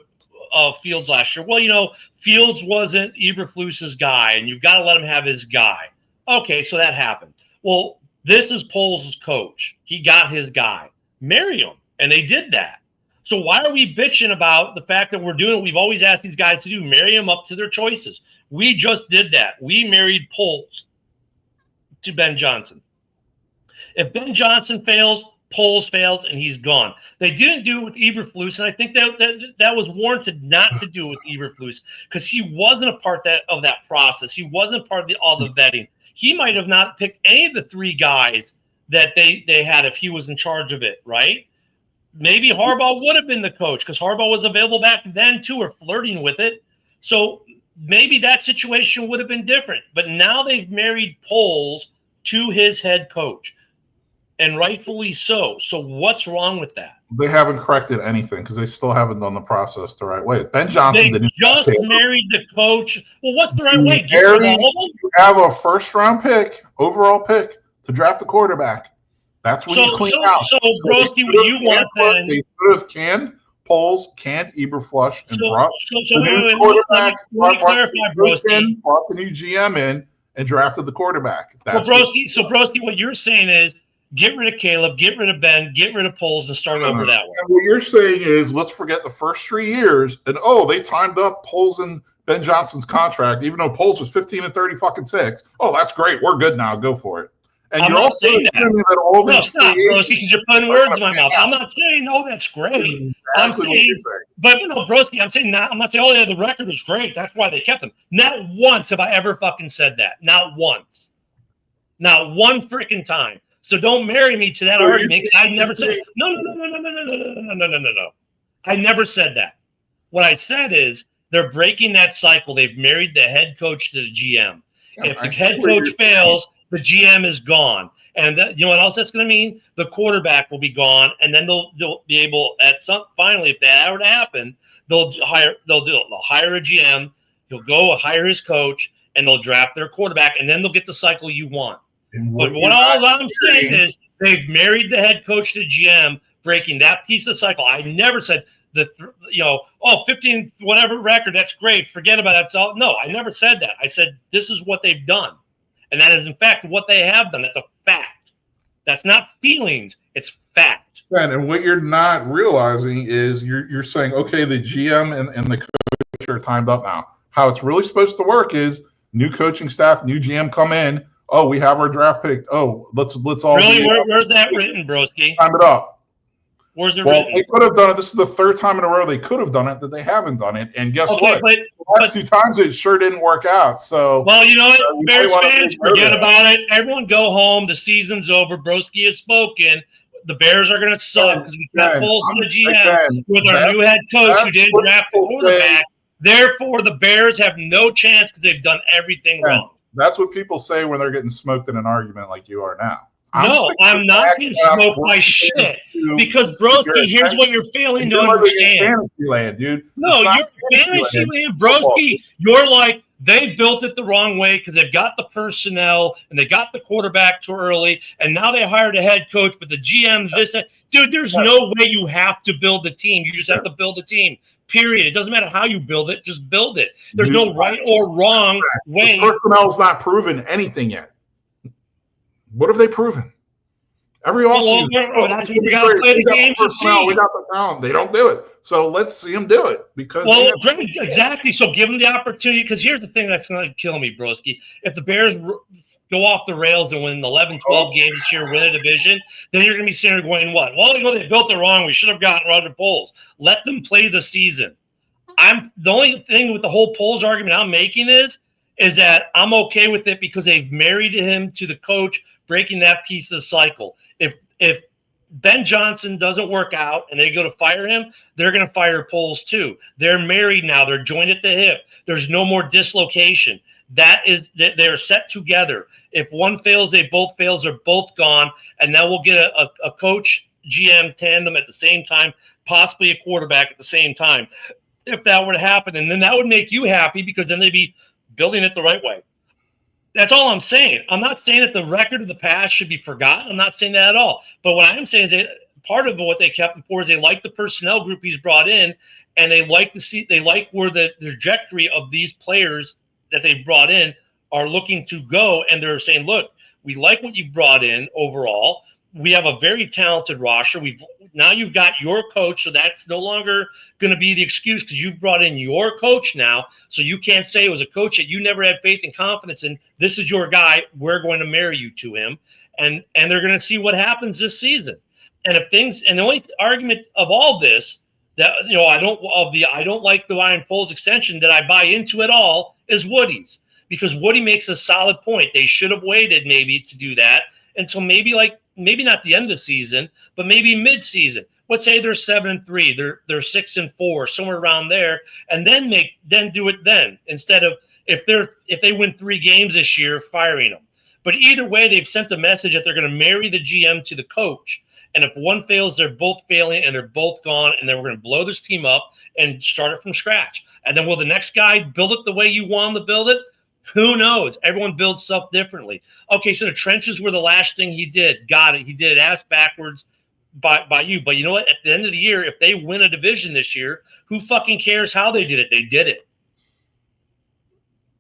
Fields last year. Well, Fields wasn't Eberflus's guy, and you've got to let him have his guy. Okay, so that happened. Well, this is Poles' coach. He got his guy. Marry him, and they did that. So why are we bitching about the fact that we're doing what we've always asked these guys to do, marry them up to their choices? We just did that. We married Poles to Ben Johnson. If Ben Johnson fails, Poles fails, and he's gone. They didn't do it with Eberflus, and I think that was warranted not to do it with Eberflus because he wasn't a part of that process. He wasn't part of all the vetting. He might have not picked any of the 3 guys that they had if he was in charge of it, right? Maybe Harbaugh would have been the coach because Harbaugh was available back then too, or flirting with it. So maybe that situation would have been different. But now they've married Poles to his head coach, and rightfully so. So what's wrong with that? They haven't corrected anything because they still haven't done the process the right way. Ben Johnson didn't just married the coach. Well, what's the right way? You have a first-round pick, overall pick, to draft a quarterback. That's when you clean out. So, broski, what you want then? They could have canned Poles, canned Eberflus, and brought the new quarterback. Let me clarify, broski. Brought the new GM in and drafted the quarterback. Broski, what you're saying is get rid of Caleb, get rid of Ben, get rid of Poles, and start over that way. And what you're saying is let's forget the first 3 years, and they timed up Poles and Ben Johnson's contract, even though Poles was 15 and 36. Oh, that's great. We're good now. Go for it. And I'm you're not also saying that all these stop, broski, because you're putting words in my mouth. I'm not saying that's great. I'm saying, but broski, I'm not saying the record is great. That's why they kept him. Not once have I ever fucking said that. Not once. Not one freaking time. So don't marry me to that argument. I never said no. I never said that. What I said is they're breaking that cycle. They've married the head coach to the GM. If the head coach fails, the GM is gone. And you know what else that's going to mean? The quarterback will be gone, and then they'll be able finally, if that were to happen, they'll hire a GM. He'll go hire his coach, and they'll draft their quarterback, and then they'll get the cycle you want. But all I'm saying is they've married the head coach to the GM, breaking that piece of the cycle. I never said 15 whatever record, that's great. Forget about that. So no, I never said that. I said this is what they've done. And that is, in fact, what they have done. That's a fact. That's not feelings. It's fact. And what you're not realizing is you're saying, okay, the GM and the coach are timed up now. How it's really supposed to work is new coaching staff, new GM come in. Oh, we have our draft pick. Oh, let's all really. Where's that written, broski? Time it up. Where's it well, written? They could have done it. This is the third time in a row they could have done it that they haven't done it. And guess what? The last 2 times it sure didn't work out. So, well, you know what? Bears fans, forget about it. Everyone go home. The season's over. Broski has spoken. The Bears are going to suck because we got Foles in the GM with our new head coach who didn't draft the quarterback. Therefore, the Bears have no chance because they've done everything wrong. That's what people say when they're getting smoked in an argument like you are now. I'm not getting smoked by shit. Because, broski, here's what you're failing to understand. Fantasy land, dude. No, you're fantasy land, broski. You're like, they built it the wrong way because they've got the personnel and they got the quarterback too early, and now they hired a head coach, but the GM, dude, there's no way you have to build the team. You just have to build the team. Period. It doesn't matter how you build it, just build it. There's no right or wrong way. The personnel's not proven anything yet. What have they proven? Every offseason. That's what we got to play the games and see. We got the talent. They don't do it. So let's see them do it. Because great, exactly. So give them the opportunity. Because here's the thing that's going to kill me, broski. If the Bears go off the rails and win 11, 12 games this year, win a division, then you're going to be sitting there going, what? Well, they built it wrong. We should have gotten Roger Poles. Let them play the season. The only thing with the whole Poles argument I'm making is that I'm okay with it because they've married him to the coach, breaking that piece of the cycle. If Ben Johnson doesn't work out and they go to fire him, they're going to fire Poles too. They're married now. They're joined at the hip. There's no more dislocation. They're set together. If one fails, they both fails. They're both gone. And now we'll get a coach GM tandem at the same time, possibly a quarterback at the same time. If that were to happen, and then that would make you happy because then they'd be building it the right way. That's all I'm saying. I'm not saying that the record of the past should be forgotten. I'm not saying that at all. But what I'm saying is that part of what they kept him for is they like the personnel group he's brought in, and they like where the trajectory of these players that they brought in are looking to go. And they're saying, look, we like what you've brought in overall. We have a very talented roster. Now you've got your coach, so that's no longer going to be the excuse because you've brought in your coach now. So you can't say it was a coach that you never had faith and confidence in. This is your guy. We're going to marry you to him, and they're going to see what happens this season. And the only argument of all this that I don't like the Ryan Poles extension that I buy into at all is Woody's, because Woody makes a solid point. They should have waited maybe to do that until maybe not the end of the season, but maybe mid-season. Let's say they're 7-3, they're 6-4, somewhere around there, and then do it then instead of if they win 3 games this year, firing them. But either way, they've sent a message that they're going to marry the GM to the coach, and if one fails, they're both failing and they're both gone, and then we're going to blow this team up and start it from scratch. And then will the next guy build it the way you want him to build it? Who knows? Everyone builds stuff differently. Okay, so the trenches were the last thing he did. Got it. He did it ass backwards by you. But you know what? At the end of the year, if they win a division this year, who fucking cares how they did it? They did it.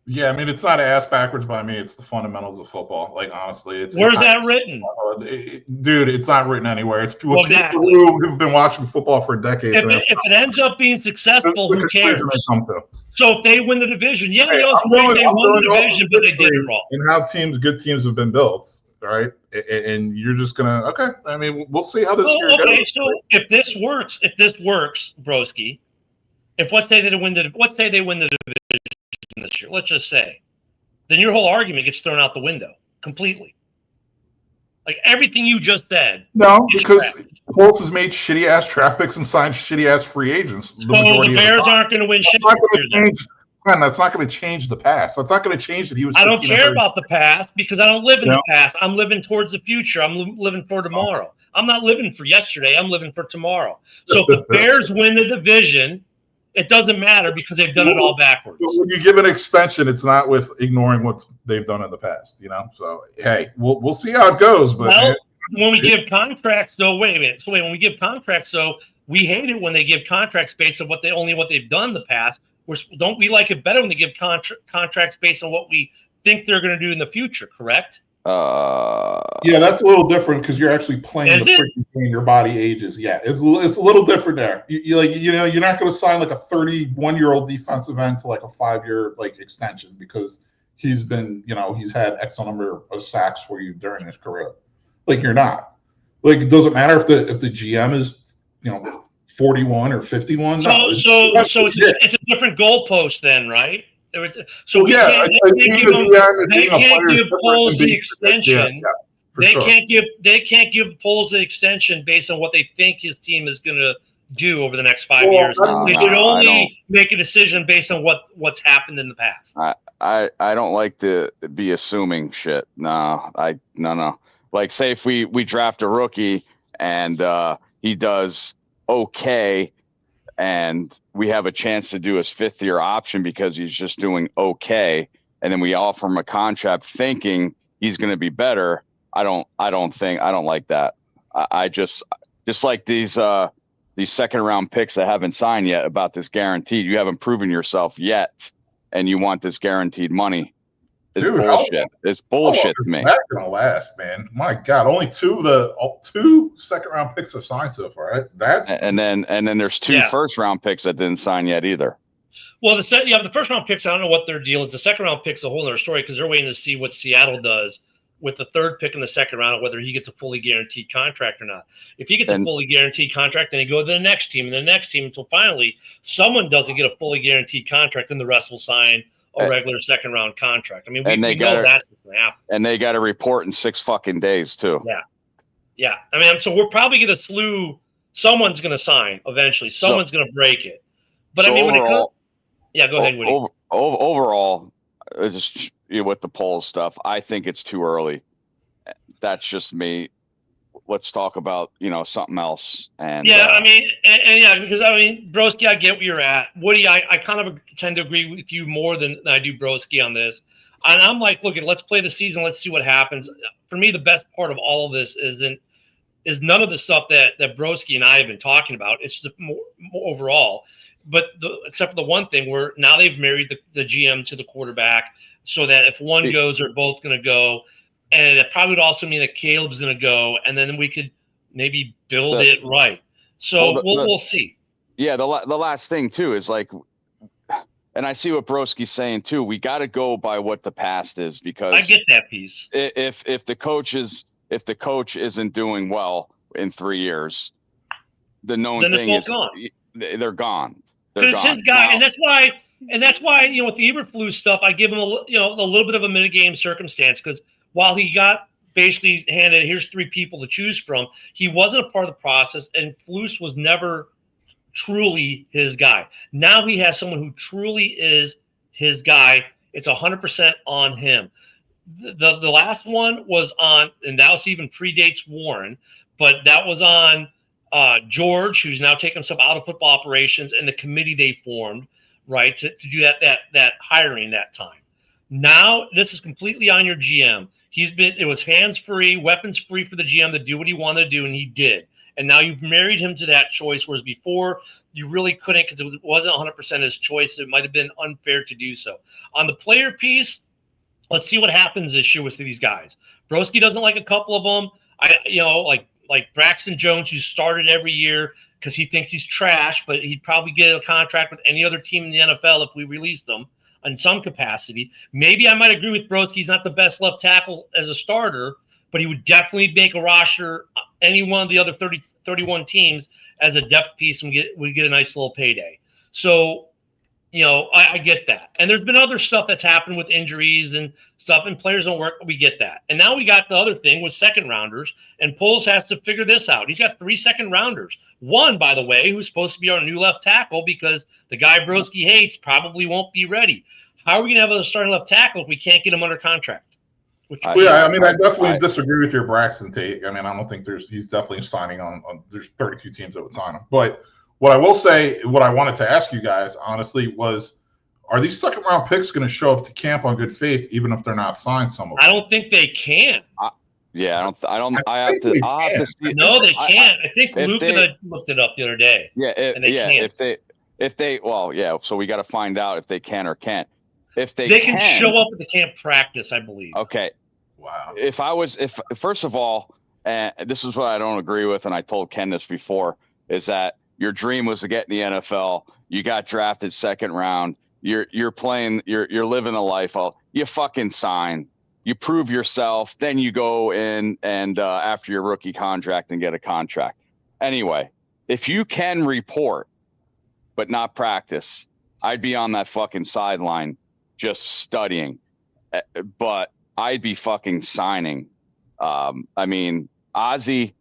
Yeah, I mean, it's not ass backwards by me. It's the fundamentals of football. Like, honestly, where's that written? Dude, it's not written anywhere. It's people who've been watching football for decades. If it ends up being successful, who cares? So if they win the division, they won the division, but they did it wrong. And how good teams have been built, right? And you're just gonna I mean, we'll see how this year goes. Okay, so if this works, broski, let's say they win the division this year, let's just say, then your whole argument gets thrown out the window completely. Like everything you just said. No, because Colts has made shitty ass draft picks and signed shitty ass free agents. So the Bears aren't going to win shit. That's not going to change the past. That's not going to change that he was. I don't care about the past because I don't live in the past. I'm living towards the future. I'm living for tomorrow. I'm not living for yesterday. I'm living for tomorrow. So if the Bears win the division, it doesn't matter because they've done it all backwards. When you give an extension, it's not with ignoring what they've done in the past, So hey, we'll see how it goes. But when we give contracts, though, wait a minute. So when we give contracts, though, we hate it when they give contracts based on what they've done in the past. Don't we like it better when they give contracts based on what we think they're going to do in the future? Correct? Yeah, that's a little different because you're actually playing the freaking game. Your body ages. Yeah, it's a little different there. You're not going to sign like a 31-year-old defensive end to like a 5-year extension because he's been, he's had X number of sacks for you during his career. Like, you're not. Like, it doesn't matter if the GM is, 41 or 51. So it's a different goalpost then, right? So yeah, I they can't give Poles the extension. They can't give Poles the extension based on what they think his team is going to do over the next 5 years. They should only make a decision based on what's happened in the past. I don't like to be assuming shit. No. Like, say if we draft a rookie and he does okay, and we have a chance to do his 5th-year option because he's just doing okay, and then we offer him a contract thinking he's going to be better. I don't like that. I just like these second-round picks that haven't signed yet about this guaranteed. You haven't proven yourself yet, and you want this guaranteed money. It's bullshit. It's bullshit to me. That's gonna last, man. My God, only two second-round picks have signed so far. Right? And then there's 2 first-round picks that didn't sign yet either. Well, the first-round picks, I don't know what their deal is. The second-round pick's a whole other story because they're waiting to see what Seattle does with the 3rd pick in the second round, whether he gets a fully guaranteed contract or not. If he gets a fully guaranteed contract, then he go to the next team and the next team until finally someone doesn't get a fully guaranteed contract, and the rest will sign a regular second-round contract. I mean, we know that's what's going to happen. And they got to report in 6 fucking days too. Yeah. I mean, so we're probably going to slew. Someone's going to sign eventually. Someone's going to break it. But I mean, when it comes, go ahead, Woody. Overall, just with the Poles stuff, I think it's too early. That's just me. Let's talk about something else. And because Broski, I get where you're at. Woody, I kind of tend to agree with you more than I do Broski on this. And I'm like, look, let's play the season. Let's see what happens. For me, the best part of all of this is none of the stuff that Broski and I have been talking about. It's just more overall. But except for the one thing where now they've married the GM to the quarterback, so that if one goes, they're both going to go. And it probably would also mean that Caleb's going to go, and then we could maybe build it right. So we'll see. Yeah, the last thing too is like, and I see what Broski's saying too. We got to go by what the past is, because I get that piece. If the coach isn't doing well in 3 years, the known thing is they're gone. Because it's his guy, now, and that's why with the Eberflus stuff, I give him a little bit of a mitigating circumstance, because while he got basically handed, here's 3 people to choose from, he wasn't a part of the process, and Flus was never truly his guy. Now he has someone who truly is his guy. It's 100% on him. The last one was on, and that was even predates Warren, but that was on George, who's now taken himself out of football operations, and the committee they formed, right, to do that hiring that time. Now this is completely on your GM. It was hands-free, weapons-free for the GM to do what he wanted to do, and he did. And now you've married him to that choice, whereas before you really couldn't, because it wasn't 100% his choice. It might have been unfair to do so. On the player piece, let's see what happens this year with these guys. Broski doesn't like a couple of them. Like Braxton Jones, who started every year because he thinks he's trash, but he'd probably get a contract with any other team in the NFL if we released him in some capacity. Maybe I might agree with Broski. He's not the best left tackle as a starter, but he would definitely make a roster any one of the other 31 teams as a depth piece, and we get a nice little payday. So, I get that. And there's been other stuff that's happened with injuries and stuff, and players don't work. We get that. And now we got the other thing with second rounders, and Poles has to figure this out. He's got 3 second rounders. One, by the way, who's supposed to be our new left tackle, because the guy Broski hates probably won't be ready. How are we going to have a starting left tackle if we can't get him under contract? I definitely disagree with your Braxton take. I mean, I don't think he's definitely signing on. There's 32 teams that would sign him. But what I will say, what I wanted to ask you guys, honestly, was, are these second round picks going to show up to camp on good faith, even if they're not signed? Some of them. I don't think they can. I have to see. No, they can't. I think Luke looked it up the other day. So we got to find out if they can or can't. If they can show up at the camp practice, I believe. Okay. Wow. First of all, this is what I don't agree with, and I told Ken this before, is that your dream was to get in the NFL. You got drafted second round. you're playing, you're living a life. You fucking sign, you prove yourself, then you go in and after your rookie contract and get a contract. Anyway, if you can report but not practice, I'd be on that fucking sideline just studying. But I'd be fucking signing. I mean, Ozzie,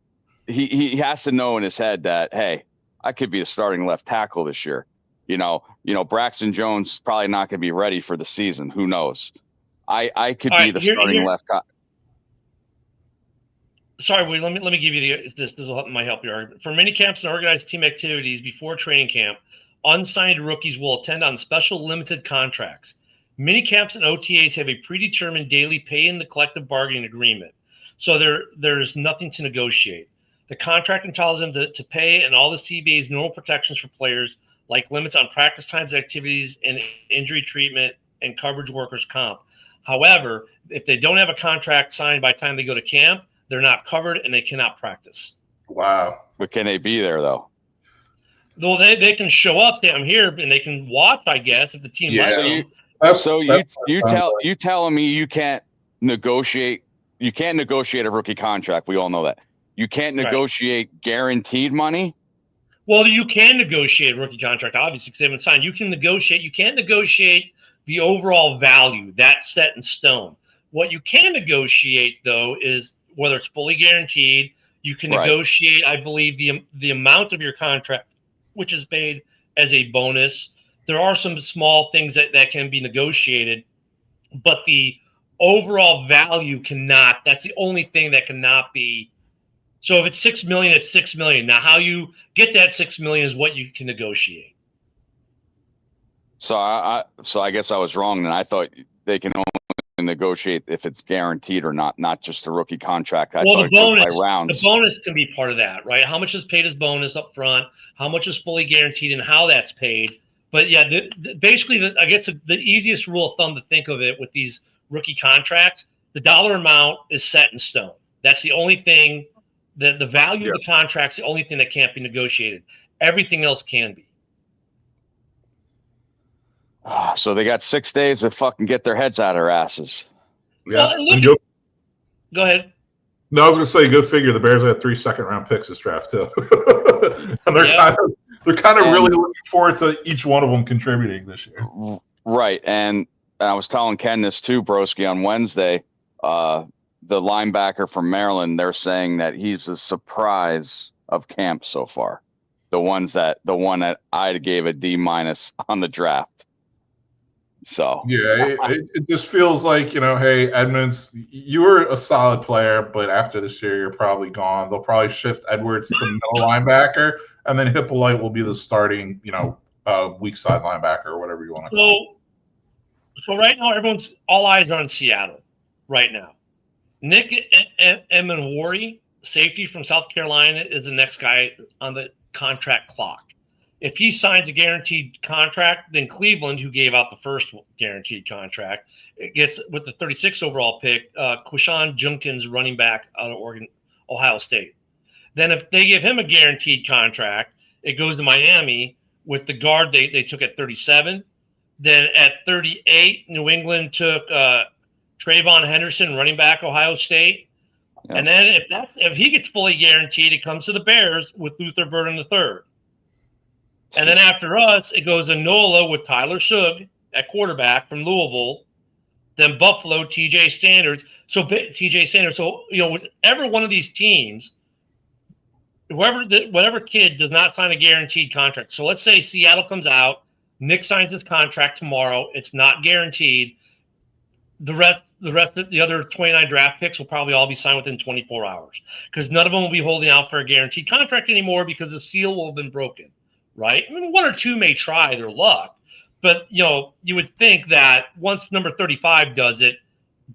he has to know in his head that, hey, I could be a starting left tackle this year. You know, Braxton Jones probably not going to be ready for the season. Who knows? I could be the starting left tackle. Sorry, Woody, let me give you this. This might help your argument. For many camps and organized team activities before training camp, unsigned rookies will attend on special limited contracts. Many camps and OTAs have a predetermined daily pay in the collective bargaining agreement, so there's nothing to negotiate. The contract entitles them to pay and all the CBA's normal protections for players, like limits on practice times, activities, and injury treatment and coverage workers' comp. However, if they don't have a contract signed by the time they go to camp, they're not covered and they cannot practice. Wow. But can they be there, though? Though they can show up, say I'm here, and they can watch, I guess, if the team lets them. You telling me you can't negotiate? You can't negotiate a rookie contract. We all know that. You can't negotiate guaranteed money. Well, you can negotiate a rookie contract, obviously, because they haven't signed. You can negotiate. You can't negotiate the overall value. That's set in stone. What you can negotiate, though, is whether it's fully guaranteed. You can negotiate, I believe, the amount of your contract, which is paid as a bonus. There are some small things that can be negotiated, but the overall value cannot. That's the only thing that cannot be. So if it's $6 million, it's $6 million. Now, how you get that $6 million is what you can negotiate. So I guess I was wrong. Then I thought they can only negotiate if it's guaranteed or not just a rookie contract. The bonus can be part of that, right? How much is paid as bonus up front? How much is fully guaranteed, and how that's paid? But yeah, basically, I guess the easiest rule of thumb to think of it with these rookie contracts, the dollar amount is set in stone. That's the only thing. The value of the contract's the only thing that can't be negotiated. Everything else can be. So they got 6 days to fucking get their heads out of their asses. Yeah. Well, go ahead. No, I was going to say, go figure. The Bears had 3 second-round picks this draft too, and they're kind of really looking forward to each one of them contributing this year. Right, and I was telling Ken this too, Broski, on Wednesday. The linebacker from Maryland, they're saying that he's a surprise of camp so far. The one that I gave a D- on the draft. So yeah, it just feels like, hey, Edmonds, you were a solid player, but after this year, you're probably gone. They'll probably shift Edwards to middle linebacker, and then Hippolyte will be the starting, weak side linebacker or whatever you want to call it. So right now, all eyes are on Seattle right now. Nick Emenwari, safety from South Carolina, is the next guy on the contract clock. If he signs a guaranteed contract, then Cleveland, who gave out the first guaranteed contract, it gets with the 36th overall pick, Quishon Junkins, running back out of Ohio State. Then if they give him a guaranteed contract, it goes to Miami with the guard they took at 37. Then at 38, New England took Trayvon Henderson, running back, Ohio State. Yeah. And then if he gets fully guaranteed, it comes to the Bears with Luther Burden III. And then after us, it goes to NOLA with Tyler Sugg at quarterback from Louisville. Then Buffalo, TJ Sanders. So whichever one of these teams, whatever kid does not sign a guaranteed contract. So let's say Seattle comes out, Nick signs his contract tomorrow. It's not guaranteed. The rest of the other 29 draft picks will probably all be signed within 24 hours because none of them will be holding out for a guaranteed contract anymore because the seal will have been broken, right? I mean, one or two may try their luck, but you would think that once number 35 does it,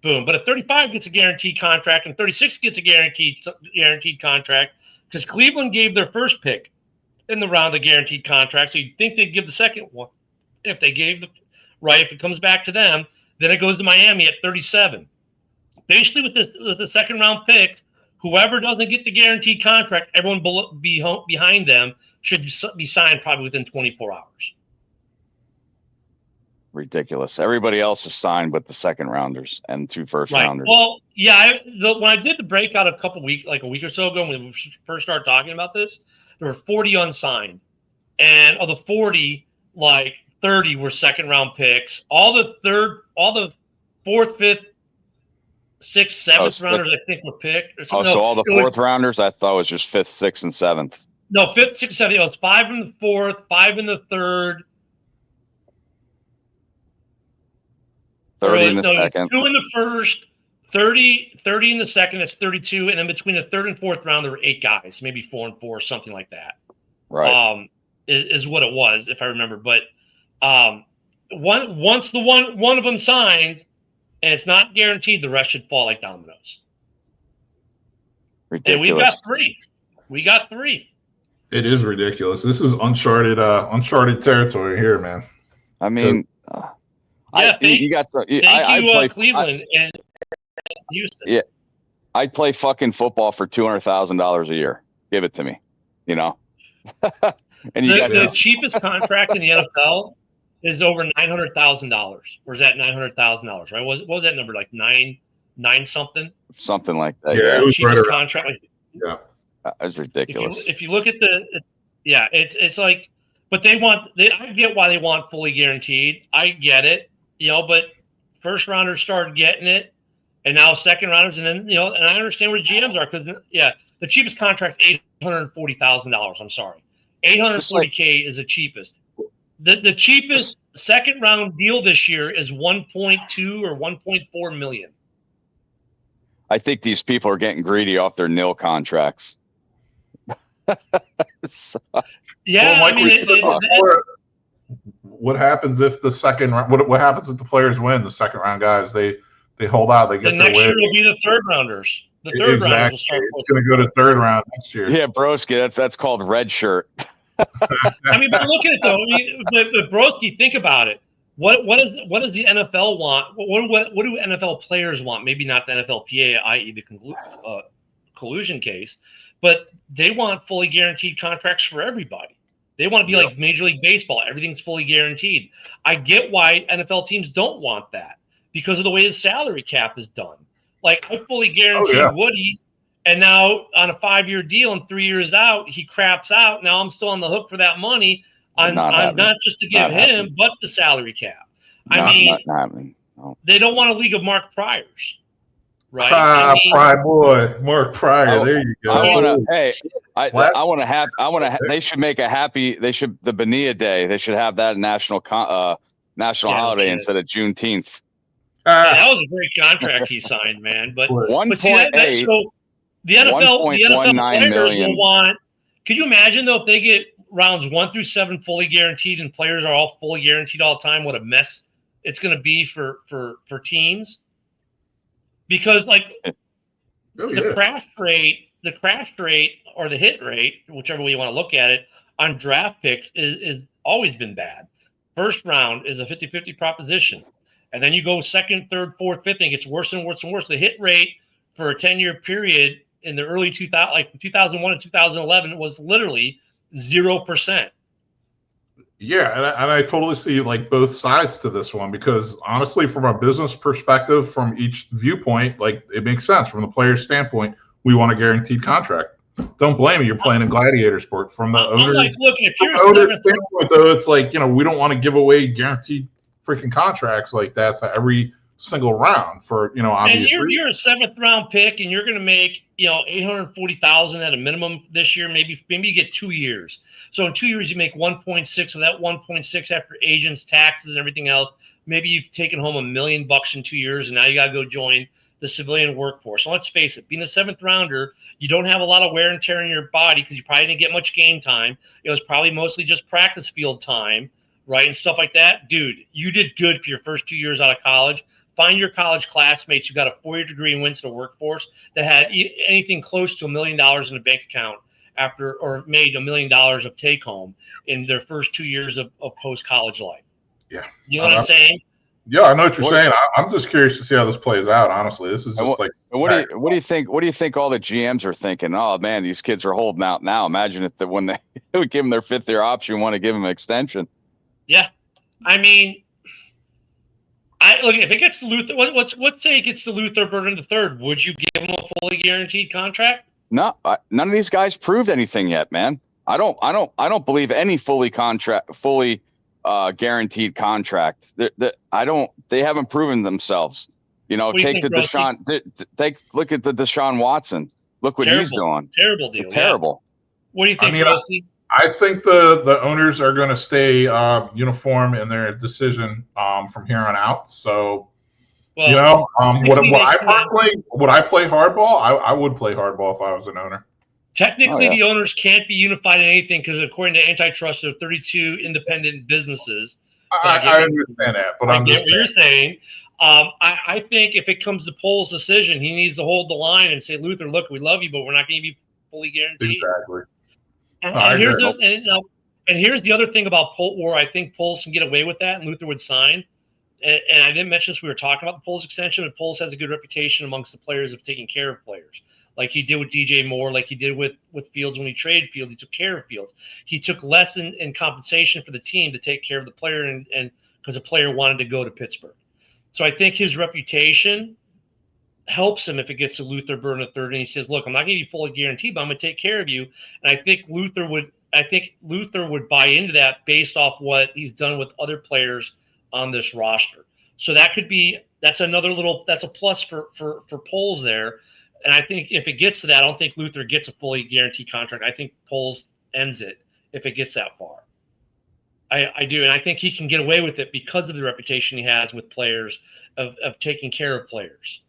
boom. But if 35 gets a guaranteed contract and 36 gets a guaranteed contract, because Cleveland gave their first pick in the round of guaranteed contract, so you'd think they'd give the second one if they gave if it comes back to them. Then it goes to Miami at 37. Basically, with the second round picks, whoever doesn't get the guaranteed contract, everyone behind them should be signed probably within 24 hours. ridiculous. Everybody else is signed but the second rounders and 2 first rounders. Well, yeah, when I did the breakout a week or so ago, when we first started talking about this, there were 40 unsigned, and of the 40, like 30 were second round picks. All the fourth, fifth, sixth, seventh rounders, I think, were picked. So all the fourth rounders, I thought was just fifth, sixth, and seventh. No, fifth, sixth, seventh. It was 5 in the fourth, 5 in the third, 30 in the second, 2 in the first, 30 in the second. That's 32, and then between the third and fourth round, there were 8 guys, maybe 4 and 4, something like that. Right. Is what it was, if I remember. But once one of them signs, and it's not guaranteed, the rest should fall like dominoes. Ridiculous. And we got 3. It is ridiculous. This is uncharted territory here, man. I mean, thank you, Cleveland and Houston. Yeah, I'd play fucking football for $200,000 a year. Give it to me, you know. And the cheapest contract in the NFL is over $900,000. Or is that $900,000? Right? What was that number? Like nine something? Something like that. Yeah, it was cheapest right contract. Yeah, that's ridiculous. If you look at it's like, but I get why they want fully guaranteed. I get it, you know. But first rounders started getting it, and now second rounders, and then and I understand where the GMs are because the cheapest contract is $840,000. I'm sorry. $840K is the cheapest. The cheapest second round deal this year is 1.2 or 1.4 million. I think these people are getting greedy off their nil contracts. Yeah, well, what happens if the second round? What happens if the players win? The second round guys they hold out. They get the their next win. year will be the third rounders. The third round will start. It's going to go to third round next year. Yeah, broski, that's called red shirt. I mean, but look at it though. I mean, but broski, think about it. What does the NFL want? What do NFL players want? Maybe not the NFLPA, i.e., the collusion case, but they want fully guaranteed contracts for everybody. They want to be like Major League Baseball. Everything's fully guaranteed. I get why NFL teams don't want that because of the way the salary cap is done. Like I fully guaranteed Woody, and now on a 5-year deal and 3 years out, he craps out. Now I'm still on the hook for that money. Not just to give him, but the salary cap. They don't want a league of Mark Priors, right? Pryor boy, Mark Pryor. There you go. They should make a happy. The Bonilla Day. They should have that national holiday instead of Juneteenth. That was a great contract he signed, man. But 1.8. So the NFL players will want. Could you imagine though if they get rounds 1 through 7 fully guaranteed and players are all fully guaranteed all the time? What a mess it's going to be for teams. Because the crash rate or the hit rate, whichever way you want to look at it, on draft picks is always been bad. First round is a 50-50 proposition. And then you go second, third, fourth, fifth, and it gets worse and worse and worse. The hit rate for a 10-year period in the early 2000, like 2001 and 2011, was literally 0%. Yeah, and I totally see like both sides to this one because honestly, from a business perspective, from each viewpoint, like it makes sense. From the player's standpoint, we want a guaranteed contract. Don't blame me. You're playing a gladiator sport. From the owner's standpoint, though, it's like we don't want to give away guaranteed freaking contracts like that to every single round for obvious reasons. You're a 7th round pick and you're going to make $840,000 at a minimum this year. Maybe you get 2 years. So in 2 years you make 1.6 of that 1.6 after agents, taxes, and everything else. Maybe you've taken home $1 million in 2 years, and now you got to go join the civilian workforce. And let's face it, being a 7th rounder, you don't have a lot of wear and tear in your body because you probably didn't get much game time. It was probably mostly just practice field time, right, and stuff like that. Dude, you did good for your first 2 years out of college. Find your college classmates who got a 4-year degree and went to the workforce that had anything close to $1 million in a bank account or made $1 million of take home in their first 2 years of post-college life. Yeah. You know what I'm saying? Yeah, I know what you're saying. I'm just curious to see how this plays out. Honestly, this is just what do you think? What do you think all the GMs are thinking? Oh man, these kids are holding out now. Imagine if when they would give them their 5th year option, want to give them an extension. Yeah, I mean, Look, if it gets to Luther, let's say it gets to Luther Burden III, would you give him a fully guaranteed contract? No, none of these guys proved anything yet, man. I don't believe any fully guaranteed contract. They haven't proven themselves. Take the Deshaun. Look at the Deshaun Watson. Look what he's doing. Terrible deal. Terrible. What do you think, Rosie? I think the owners are going to stay uniform in their decision from here on out. So, well, would I play hardball? I would play hardball if I was an owner. Technically, the owners can't be unified in anything because according to antitrust, there are 32 independent businesses. I understand that, but I get what you're saying. I think if it comes to Poles' decision, he needs to hold the line and say, Luther, look, we love you, but we're not going to be fully guaranteed. Exactly. And here's the other thing about Poles, where I think Poles can get away with that, and Luther would sign. And I didn't mention this. We were talking about the Poles extension, but Poles has a good reputation amongst the players of taking care of players, like he did with DJ Moore, like he did with Fields when he traded Fields. He took care of Fields. He took less in compensation for the team to take care of the player, and because the player wanted to go to Pittsburgh. So I think his reputation helps him if it gets to Luther Burden III, and he says, "Look, I'm not going to be fully guaranteed, but I'm going to take care of you." And I think Luther would buy into that based off what he's done with other players on this roster. So that's a plus for Poles there. And I think if it gets to that, I don't think Luther gets a fully guaranteed contract. I think Poles ends it if it gets that far. I do, and I think he can get away with it because of the reputation he has with players of taking care of players.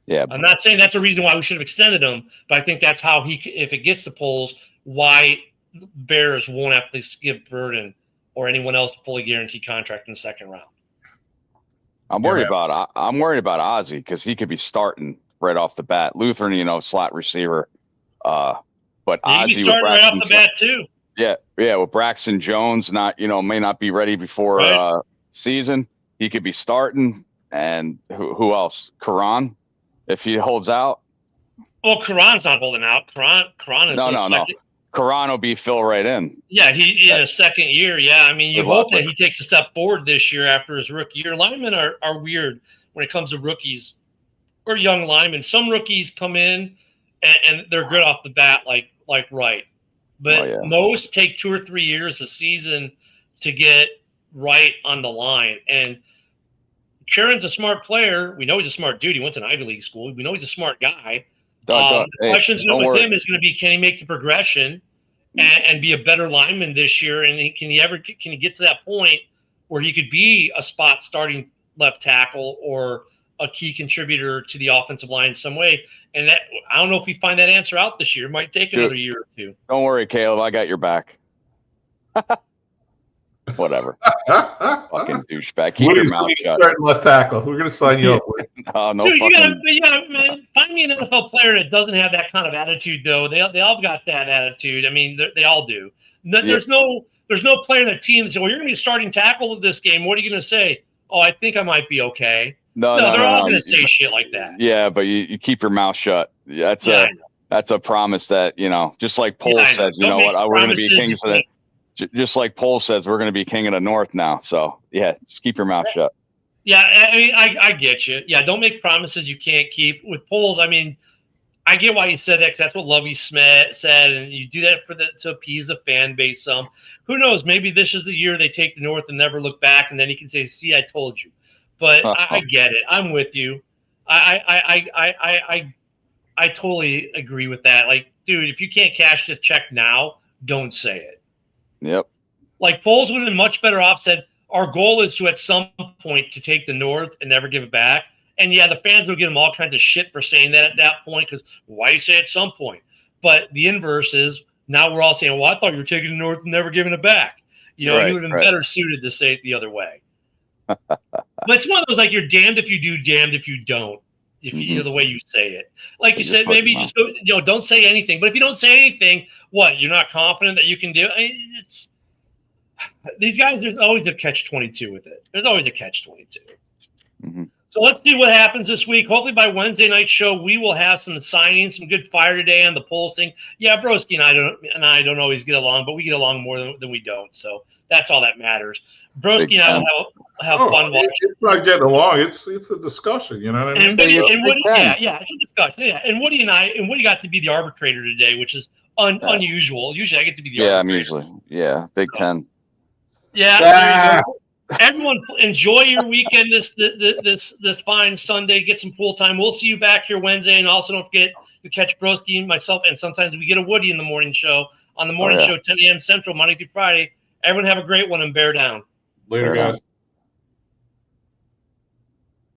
Yeah, I'm not saying that's a reason why we should have extended him, but I think that's how if it gets to Poles, why Bears won't have to give Burden or anyone else a fully guaranteed contract in the second round. I'm worried about Ozzie because he could be starting right off the bat. Luther, slot receiver, but Ozzie be starting right off the bat too. Yeah, with Braxton Jones may not be ready before season. He could be starting, and who else? Karan, if he holds out. Well, Karan's not holding out. Karan is no. Karan will be fill right in. Yeah, he in his second year. Yeah, I mean, you hope that he takes a step forward this year after his rookie year. Linemen are weird when it comes to rookies or young linemen. Some rookies come in and they're good off the bat, like Wright. But most take 2 or 3 years a season to get right on the line. And Karen's a smart player. We know he's a smart dude. He went to an Ivy League school. We know he's a smart guy. The questions with him is going to be, can he make the progression and be a better lineman this year? And can he get to that point where he could be a spot starting left tackle or a key contributor to the offensive line in some way? And that, I don't know if we find that answer out this year. It might take another year or two. Don't worry, Caleb. I got your back. Whatever. Fucking douchebag. Keep your mouth shut. Left tackle. We're going to sign you up with. No Dude, fucking. Man, find me an NFL player that doesn't have that kind of attitude, though. They all got that attitude. I mean, they all do. There's no player in the team that says, well, you're going to be starting tackle of this game. What are you going to say? Oh, I think I might be okay. No, they're all going to say shit like that. Yeah, but you keep your mouth shut. That's a promise that, just like Poles says, we're going to be kings of the. Just like Poles says, we're going to be king of the North now. So yeah, just keep your mouth shut. Yeah, I mean, I get you. Yeah, don't make promises you can't keep. With Poles, I mean, I get why you said that because that's what Lovie Smith said, and you do that to appease the fan base. Some, who knows? Maybe this is the year they take the North and never look back, and then he can say, "See, I told you." But I get it. I'm with you. I totally agree with that. Like, dude, if you can't cash this check now, don't say it. Yep. Like Poles would have been much better off said, our goal is to at some point to take the North and never give it back. And yeah, the fans will give him all kinds of shit for saying that at that point because why you say at some point? But the inverse is now we're all saying, well, I thought you were taking the North and never giving it back. He would have been better suited to say it the other way. But it's one of those like you're damned if you do, damned if you don't. If you the way you say it, like you said, maybe just go, don't say anything. But if you don't say anything, what? You're not confident that you can do. It's these guys. There's always a catch-22 with it. There's always a catch-22. So let's see what happens this week. Hopefully by Wednesday night show, we will have some signings, some good fire today on the pulsing. Yeah, Broski and I don't always get along, but we get along more than we don't. So that's all that matters. Broski and I will have fun watching. It's not getting along. It's a discussion. You know what I mean? It's a discussion. Yeah, and Woody got to be the arbitrator today, which is unusual. Usually I get to be the arbitrator. I'm usually Big Ten. Yeah. Everyone, enjoy your weekend this fine Sunday. Get some pool time. We'll see you back here Wednesday, and also don't forget to catch Broski and myself. And sometimes we get a Woody in the morning show on the morning show, 10 a.m. Central, Monday through Friday. Everyone have a great one and bear down. Later, guys.